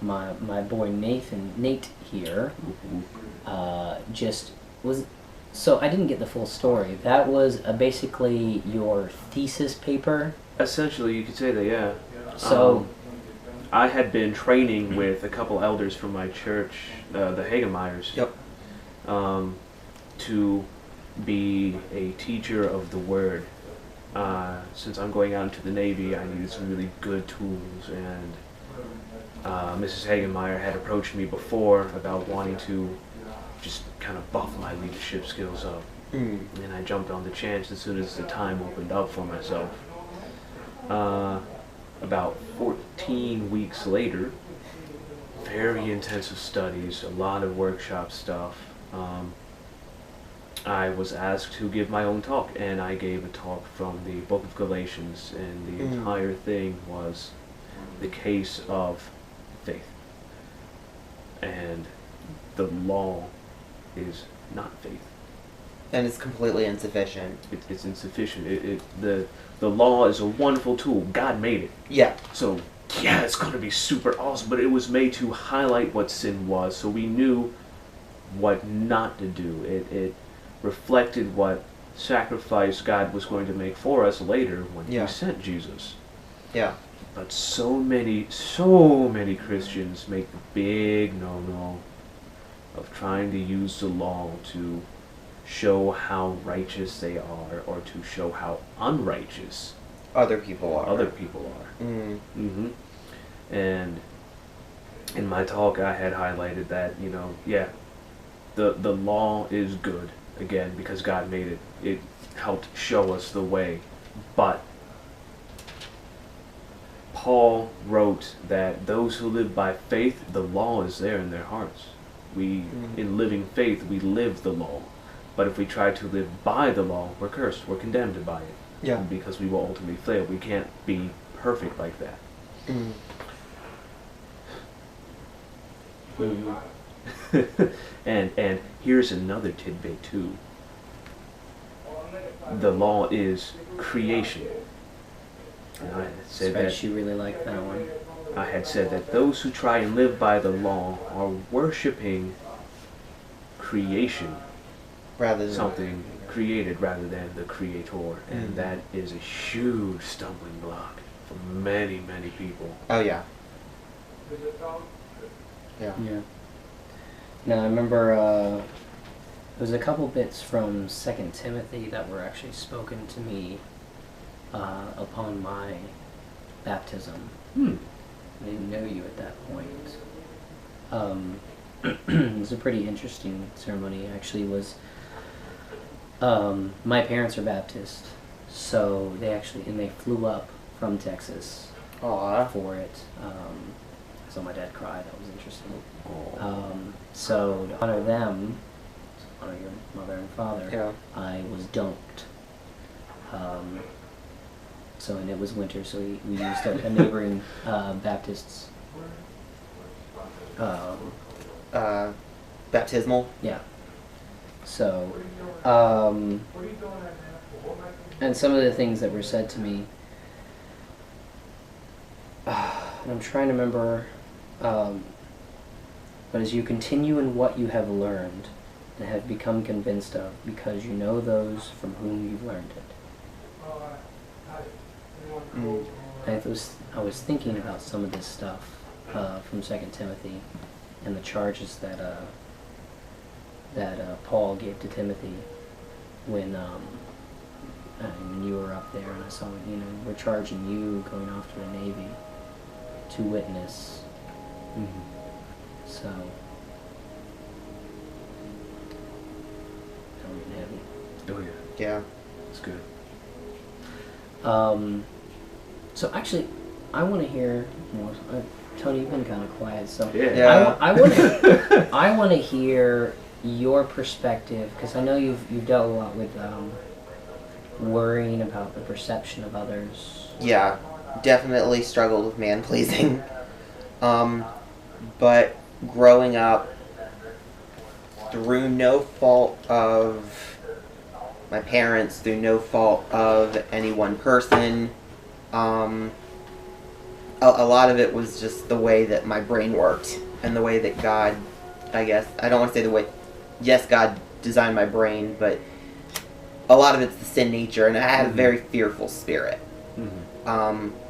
my boy Nate here, just was. So I didn't get the full story. That was basically your thesis paper. Essentially, you could say that, yeah. So I had been training with a couple elders from my church, the Hagemeyers. Yep. To be a teacher of the word. Since I'm going out into the Navy, I needed some really good tools, and Mrs. Hagemeyer had approached me before about wanting to just kind of buff my leadership skills up. Mm. And I jumped on the chance as soon as the time opened up for myself. About 14 weeks later, very intensive studies, a lot of workshop stuff, I was asked to give my own talk, and I gave a talk from the book of Galatians, and the entire thing was the case of faith. And the law is not faith. And it's completely insufficient. It's insufficient. The law is a wonderful tool. God made it. Yeah. So, yeah, it's going to be super awesome, but it was made to highlight what sin was, so we knew what not to do. It reflected what sacrifice God was going to make for us later when He sent Jesus. Yeah. But so many Christians make the big no-no of trying to use the law to show how righteous they are, or to show how unrighteous Other people are. Mm. Mm-hmm. And in my talk, I had highlighted that, the law is good, again, because God made it. It helped show us the way. But Paul wrote that those who live by faith, the law is there in their hearts. In living faith, we live the law. But if we try to live by the law, we're cursed. We're condemned by it. Yeah. Because we will ultimately fail. We can't be perfect like that. And here's another tidbit too. The law is creation. And I had said Right, that she really liked that one. I had said that those who try and live by the law are worshiping creation, Rather than something created rather than the creator, and that is a huge stumbling block for many, many people. Oh yeah. Yeah. Yeah. Now, I remember there was a couple bits from 2 Timothy that were actually spoken to me upon my baptism. I didn't know you at that point. It was a pretty interesting ceremony. Actually, was my parents are Baptist, so they flew up from Texas Aww. for it. So my dad cried. That was interesting. So to honor them, to honor your mother and father, Yeah. I was dunked. And it was winter, so we used a neighboring Baptist's. Baptismal. Yeah. So, and some of the things that were said to me, and I'm trying to remember, but as you continue in what you have learned and have become convinced of, because you know those from whom you've learned it. I was thinking about some of this stuff from 2 Timothy and the charges that Paul gave to Timothy when you were up there, and I saw, we're charging you going off to the Navy to witness. So that was heavy. Oh yeah, Yeah. it's good. So actually, I want to hear more. Tony, you've been kind of quiet, so Yeah. I want to hear your perspective, because I know you've dealt a lot with worrying about the perception of others. Yeah. Definitely struggled with man pleasing. But growing up, through no fault of my parents, through no fault of any one person, a lot of it was just the way that my brain worked and the way that God, I guess, I don't want to say the way, yes, God designed my brain, but a lot of it's the sin nature, and I had a very fearful spirit.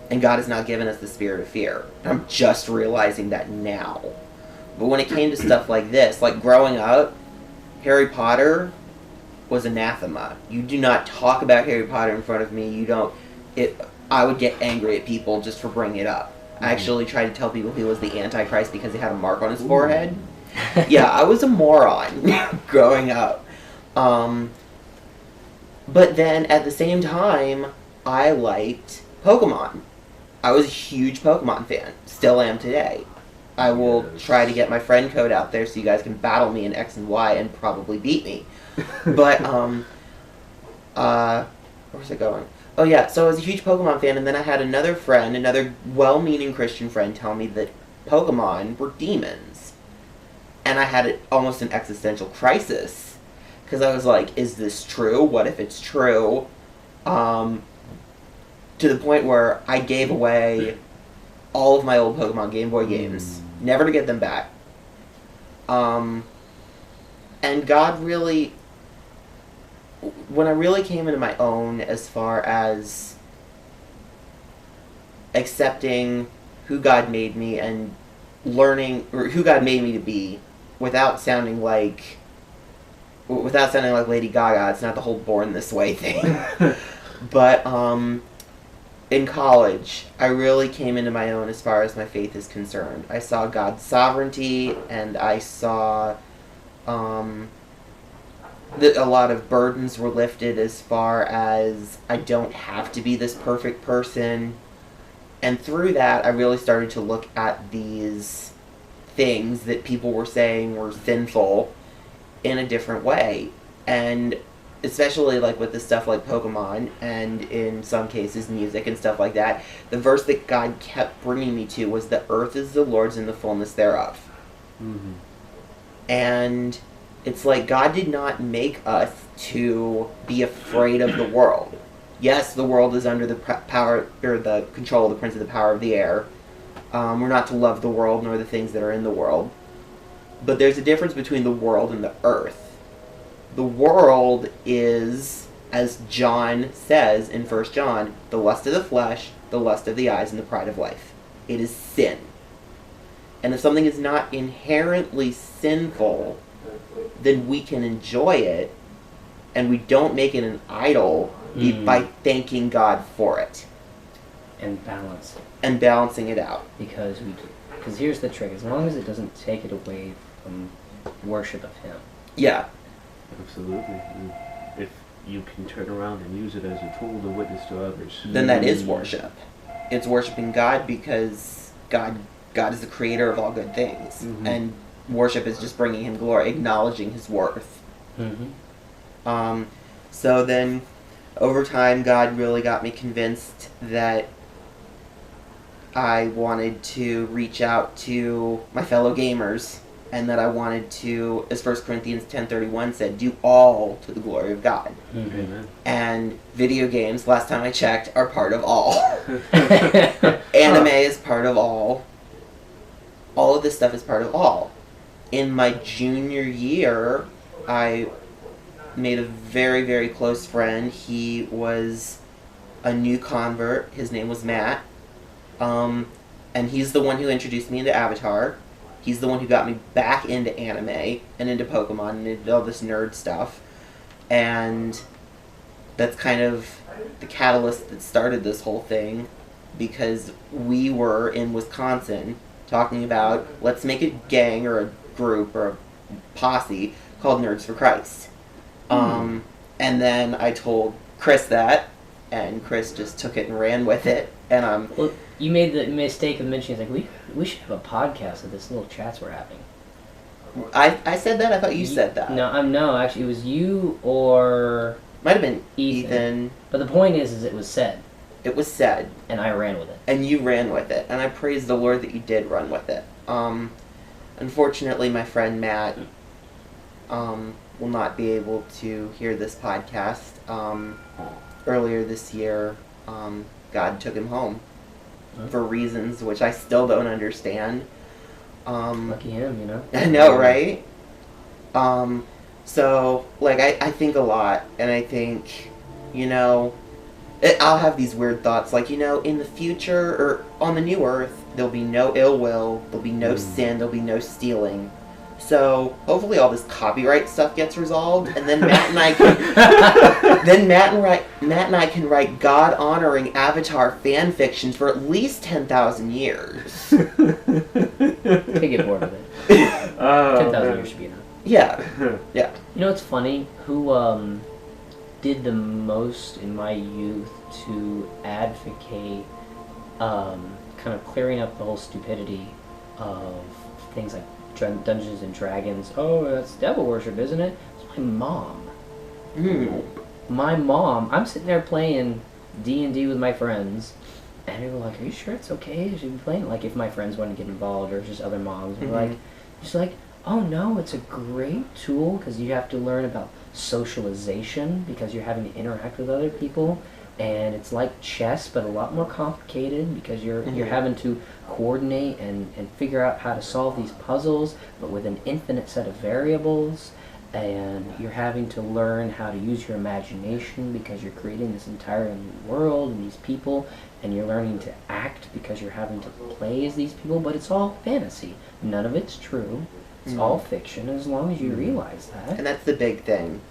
And God has not given us the spirit of fear. I'm just realizing that now. But when it came to stuff like this, like growing up, Harry Potter was anathema. You do not talk about Harry Potter in front of me. I would get angry at people just for bringing it up. I actually tried to tell people he was the Antichrist because he had a mark on his forehead. Yeah, I was a moron growing up. But then at the same time, I liked Pokemon. I was a huge Pokemon fan. Still am today. I will try to get my friend code out there so you guys can battle me in X and Y and probably beat me. But, where's it going? Oh yeah, so I was a huge Pokemon fan, and then I had another well-meaning Christian friend tell me that Pokemon were demons. And I had almost an existential crisis. Because I was like, is this true? What if it's true? To the point where I gave away all of my old Pokemon Game Boy games, never to get them back. And God really, when I really came into my own as far as accepting who God made me and learning, or who God made me to be, without sounding like Lady Gaga, it's not the whole born this way thing. But, in college, I really came into my own as far as my faith is concerned. I saw God's sovereignty, and I saw that a lot of burdens were lifted as far as I don't have to be this perfect person. And through that, I really started to look at these things that people were saying were sinful in a different way. And especially like with the stuff like Pokemon and in some cases music and stuff like that, the verse that God kept bringing me to was the earth is the Lord's and the fullness thereof. Mm-hmm. And it's like God did not make us to be afraid of the world. Yes, the world is under the power or the control of the prince of the power of the air. We're not to love the world nor the things that are in the world. But there's a difference between the world and the earth. The world is, as John says in 1 John, the lust of the flesh, the lust of the eyes, and the pride of life. It is sin. And if something is not inherently sinful, then we can enjoy it, and we don't make it an idol by thanking God for it. And balance it. And balancing it out. Because here's the trick. As long as it doesn't take it away from worship of Him. Yeah. Absolutely. And if you can turn around and use it as a tool to witness to others, Then that is worship. It's worshiping God because God is the creator of all good things. Mm-hmm. And worship is just bringing Him glory, acknowledging His worth. Mm-hmm. So then, over time, God really got me convinced that I wanted to reach out to my fellow gamers, and that I wanted to, as 1 Corinthians 10:31 said, do all to the glory of God. Mm-hmm. Amen. And video games, last time I checked, are part of all. Anime is part of all. All of this stuff is part of all. In my junior year, I made a very, very close friend. He was a new convert. His name was Matt. And he's the one who introduced me into Avatar. He's the one who got me back into anime and into Pokemon and into all this nerd stuff. And that's kind of the catalyst that started this whole thing, because we were in Wisconsin talking about, let's make a gang or a group or a posse called Nerds for Christ. And then I told Chris that, and Chris just took it and ran with it. And Well, you made the mistake of mentioning, like, we should have a podcast of this little chats we're having. I said that? I thought you said that. No, actually, it was you or Might have been Ethan. But the point is it was said, It was said. and I ran with it. And you ran with it. And I praise the Lord that you did run with it. Unfortunately, my friend Matt will not be able to hear this podcast. Earlier this year, God took him home for reasons which I still don't understand. Lucky him, you know? I know, right? So, like, I think a lot, and I think, you know, I'll have these weird thoughts, like, you know, in the future, or on the new earth, there'll be no ill will, there'll be no sin, there'll be no stealing. So, hopefully all this copyright stuff gets resolved, and then Matt and I can, Matt and I can write God-honoring Avatar fan fiction for at least 10,000 years. Take it bored of it. 10,000 years should be enough. Yeah. Yeah. You know what's funny? Who did the most in my youth to advocate kind of clearing up the whole stupidity of things like Dungeons and Dragons? Oh, that's devil worship, isn't it? It's my mom. My mom. I'm sitting there playing D&D with my friends, and they were like, "Are you sure it's okay? You should be playing." Like, if my friends wanted to get involved, or just other moms, were like, just like, "Oh no, it's a great tool because you have to learn about socialization because you're having to interact with other people, and it's like chess but a lot more complicated because you're having to coordinate and figure out how to solve these puzzles, but with an infinite set of variables, and you're having to learn how to use your imagination because you're creating this entire new world and these people, and you're learning to act because you're having to play as these people, but it's all fantasy. None of it's true. It's all fiction, as long as you realize that." And that's the big thing.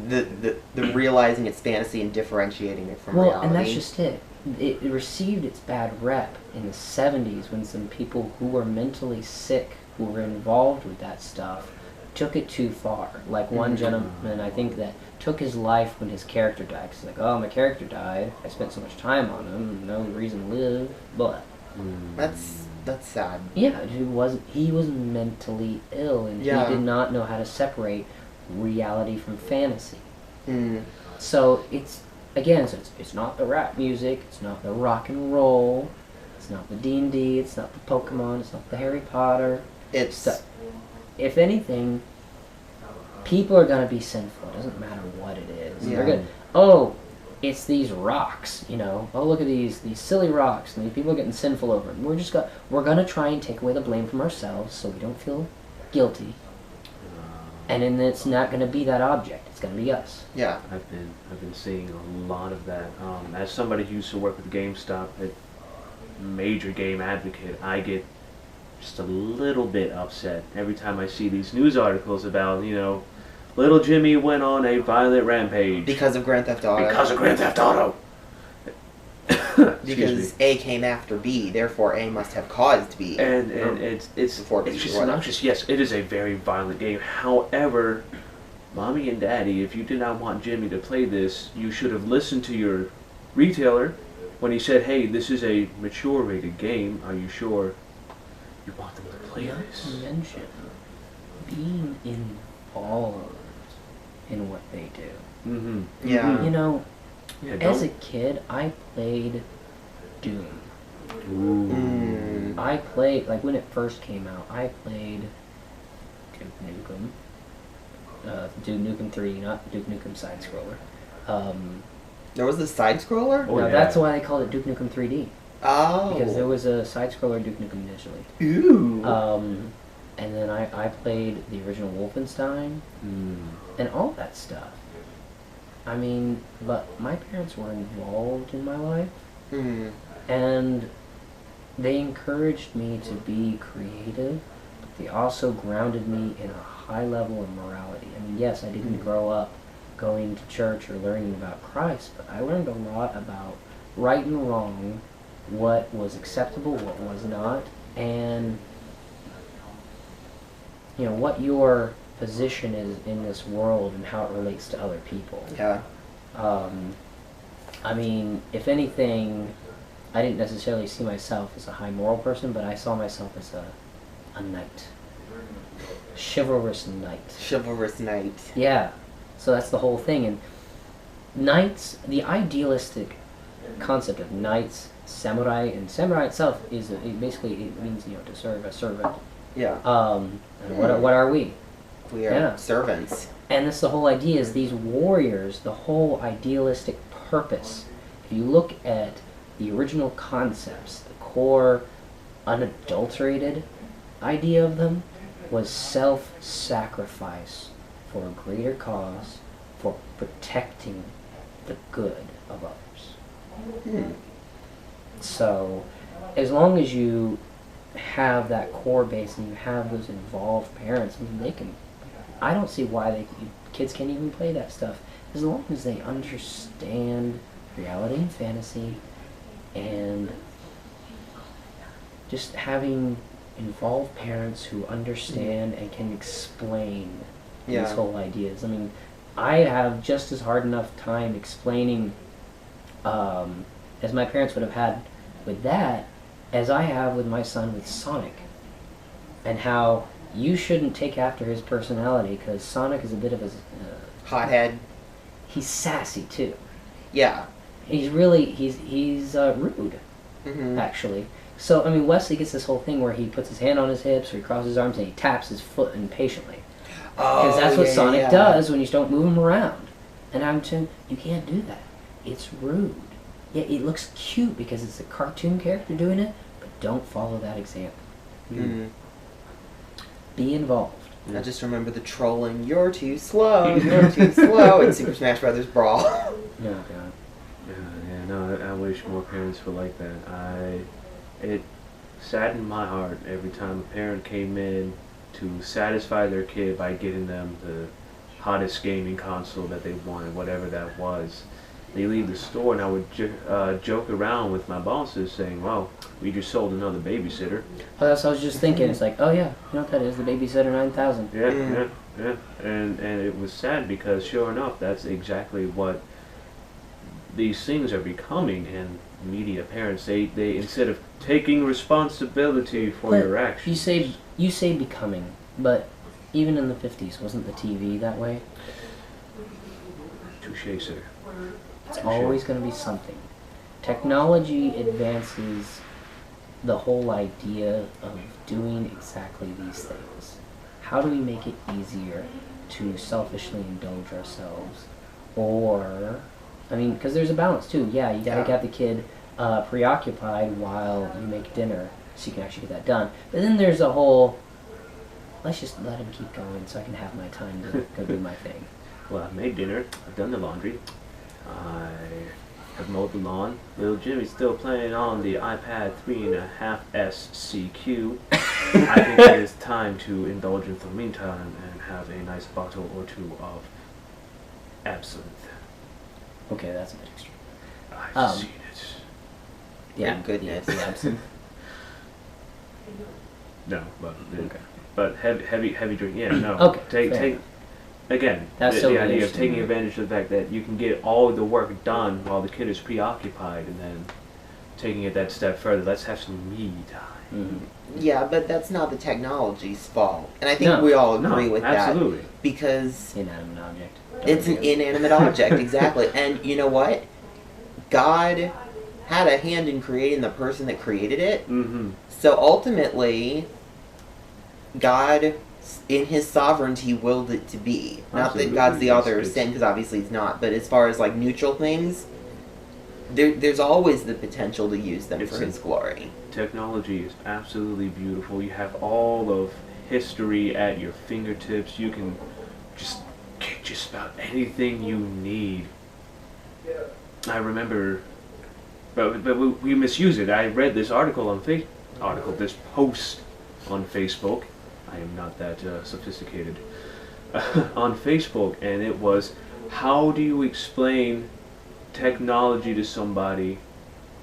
The realizing it's fantasy and differentiating it from reality. And that's just it. It received its bad rep in the 70s when some people who were mentally sick, who were involved with that stuff, took it too far. Like one gentleman, I think, that took his life when his character died. 'Cause like, oh, my character died. I spent so much time on him. No reason to live. But That's sad. yeah, he was mentally ill, and he did not know how to separate reality from fantasy. So it's not the rap music, it's not the rock and roll, it's not the D&D, it's not the Pokemon, it's not the Harry Potter. If anything, people are gonna be sinful. It doesn't matter what it is. Yeah. They're good. Oh, it's these rocks, you know. Oh, look at these silly rocks, and these people are getting sinful over it. We're gonna try and take away the blame from ourselves, so we don't feel guilty. And then it's not gonna be that object. It's gonna be us. Yeah. I've been seeing a lot of that. As somebody who used to work with GameStop, a major game advocate, I get just a little bit upset every time I see these news articles about, you know, little Jimmy went on a violent rampage Because of Grand Theft Auto. because of Grand Theft Auto. Because A came after B, therefore A must have caused B. And it's Before B, just whatever. obnoxious. Yes, it is a very violent game. However, Mommy and Daddy, if you did not want Jimmy to play this, you should have listened to your retailer when he said, "Hey, this is a mature rated game. Are you sure you want them to play Not this?" to mention being involved in what they do. Mm-hmm. Yeah. You know, Yeah, as a don't. kid, I played Doom. Ooh. I played, like when it first came out, I played Duke Nukem. Duke Nukem 3, not Duke Nukem Side Scroller. There was a side scroller? Oh, no, yeah. that's why they called it Duke Nukem 3D. Oh. Because there was a side scroller Duke Nukem initially. Ooh. And then I played the original Wolfenstein and all that stuff. I mean, but my parents were involved in my life, and they encouraged me to be creative, but they also grounded me in a high level of morality. I mean, yes, I didn't grow up going to church or learning about Christ, but I learned a lot about right and wrong, what was acceptable, what was not, and you know what your position is in this world and how it relates to other people. Yeah. I mean, if anything, I didn't necessarily see myself as a high moral person, but I saw myself as a knight. Chivalrous knight. Chivalrous knight. Yeah. So that's the whole thing. And knights, the idealistic concept of knights, samurai, and samurai itself is it means, you know, to serve, a servant. Yeah. And what are we? We are Yeah. servants. And that's the whole idea, is these warriors, the whole idealistic purpose. If you look at the original concepts, the core unadulterated idea of them was self-sacrifice for a greater cause, for protecting the good of others. So, as long as you have that core base and you have those involved parents, I mean, they can. I don't see why kids can't even play that stuff, as long as they understand reality and fantasy, and just having involved parents who understand and can explain these Yeah. whole ideas. I mean, I have just as hard enough time explaining as my parents would have had with that as I have with my son with Sonic, and how you shouldn't take after his personality, because Sonic is a bit of a Hothead. he's sassy too. Yeah. He's really he's rude, actually. So I mean, Wesley gets this whole thing where he puts his hand on his hips or he crosses his arms and he taps his foot impatiently, because that's what Sonic does when you don't move him around. And I'm saying, you can't do that. It's rude. Yeah, it looks cute because it's a cartoon character doing it, but don't follow that example. Be involved. I just remember the trolling, "You're too slow, you're too slow," in Super Smash Brothers Brawl. No, God. Yeah, no, I wish more parents were like that. It saddened my heart every time a parent came in to satisfy their kid by getting them the hottest gaming console that they wanted, whatever that was. They leave the store, and I would joke around with my bosses saying, "Well, we just sold another babysitter." Oh, that's what I was just thinking. It's like, oh yeah, you know what that is? The Babysitter 9000. Yeah. And it was sad because sure enough, that's exactly what these things are becoming. And media parents, they instead of taking responsibility for But your actions. You say becoming, but even in the 50s, wasn't the TV that way? Touché, sir. It's always going to be something. Technology advances the whole idea of doing exactly these things. How do we make it easier to selfishly indulge ourselves? Or, I mean, because there's a balance too. Yeah, you got to get the kid preoccupied while you make dinner so you can actually get that done. But then there's a whole, let's just let him keep going so I can have my time to go do my thing. Well, I've made dinner. I've done the laundry. I have mowed the lawn. Little Jimmy's still playing on the iPad 3.5S CQ. I think it is time to indulge in some meantime and have a nice bottle or two of absinthe. Okay, that's a bit extreme. I've seen it. Yeah, Thank goodness. The absinthe. No, but Okay. but heavy drink. Yeah, no. Okay, fair Take again. That's the so idea of interesting. taking advantage of the fact that you can get all of the work done while the kid is preoccupied, and then taking it that step further. Let's have some me time. Mm-hmm. Yeah, but that's not the technology's fault. And I think No. we all agree with absolutely. that. Because Inanimate object. it's an inanimate object, exactly. And you know what? God had a hand in creating the person that created it. Mm-hmm. So ultimately, God, in His sovereignty, willed it to be. Not that God's the author of sin, because obviously He's not. But as far as like neutral things, there's always the potential to use them for His glory. Technology is absolutely beautiful. You have all of history at your fingertips. You can just get just about anything you need. I remember, but we misuse it. I read this article on this post on Facebook. I am not that sophisticated on Facebook, and it was, how do you explain technology to somebody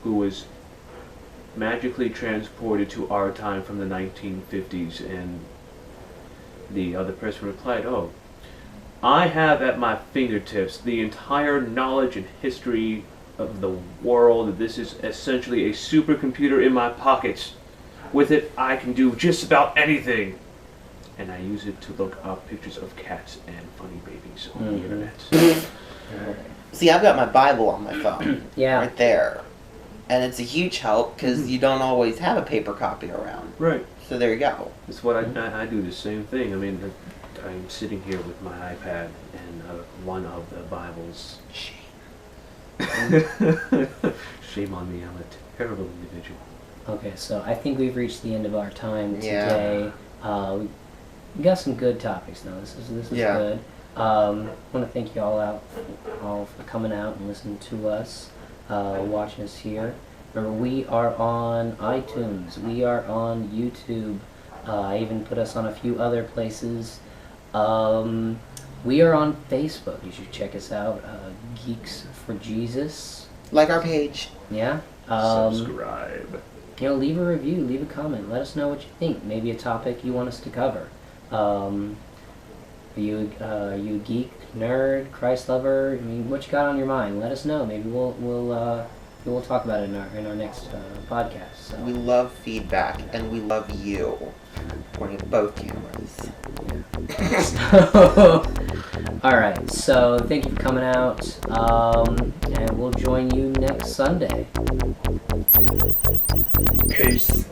who was magically transported to our time from the 1950s? And the other person replied, oh, I have at my fingertips the entire knowledge and history of the world. This is essentially a supercomputer in my pockets. With it, I can do just about anything. And I use it to look up pictures of cats and funny babies on the internet. See, I've got my Bible on my phone. Yeah. Right there. And it's a huge help because you don't always have a paper copy around. Right. So there you go. That's what I do the same thing. I mean, I'm sitting here with my iPad and one of the Bibles. Shame on me, I'm a terrible individual. Okay, so I think we've reached the end of our time Yeah. today. We got some good topics now. This is Yeah. good. I want to thank you all for coming out and listening to us, watching us here. Remember, we are on iTunes. We are on YouTube. I even put us on a few other places. We are on Facebook. You should check us out. Geeks for Jesus. Like our page. Yeah. Subscribe. Leave a review, leave a comment. Let us know what you think. Maybe a topic you want us to cover. Are you a geek, nerd, Christ lover? I mean, what you got on your mind? Let us know. Maybe we'll talk about it in our next podcast. So. We love feedback and we love you. Pointing at both cameras. All right. So thank you for coming out, and we'll join you next Sunday. Peace.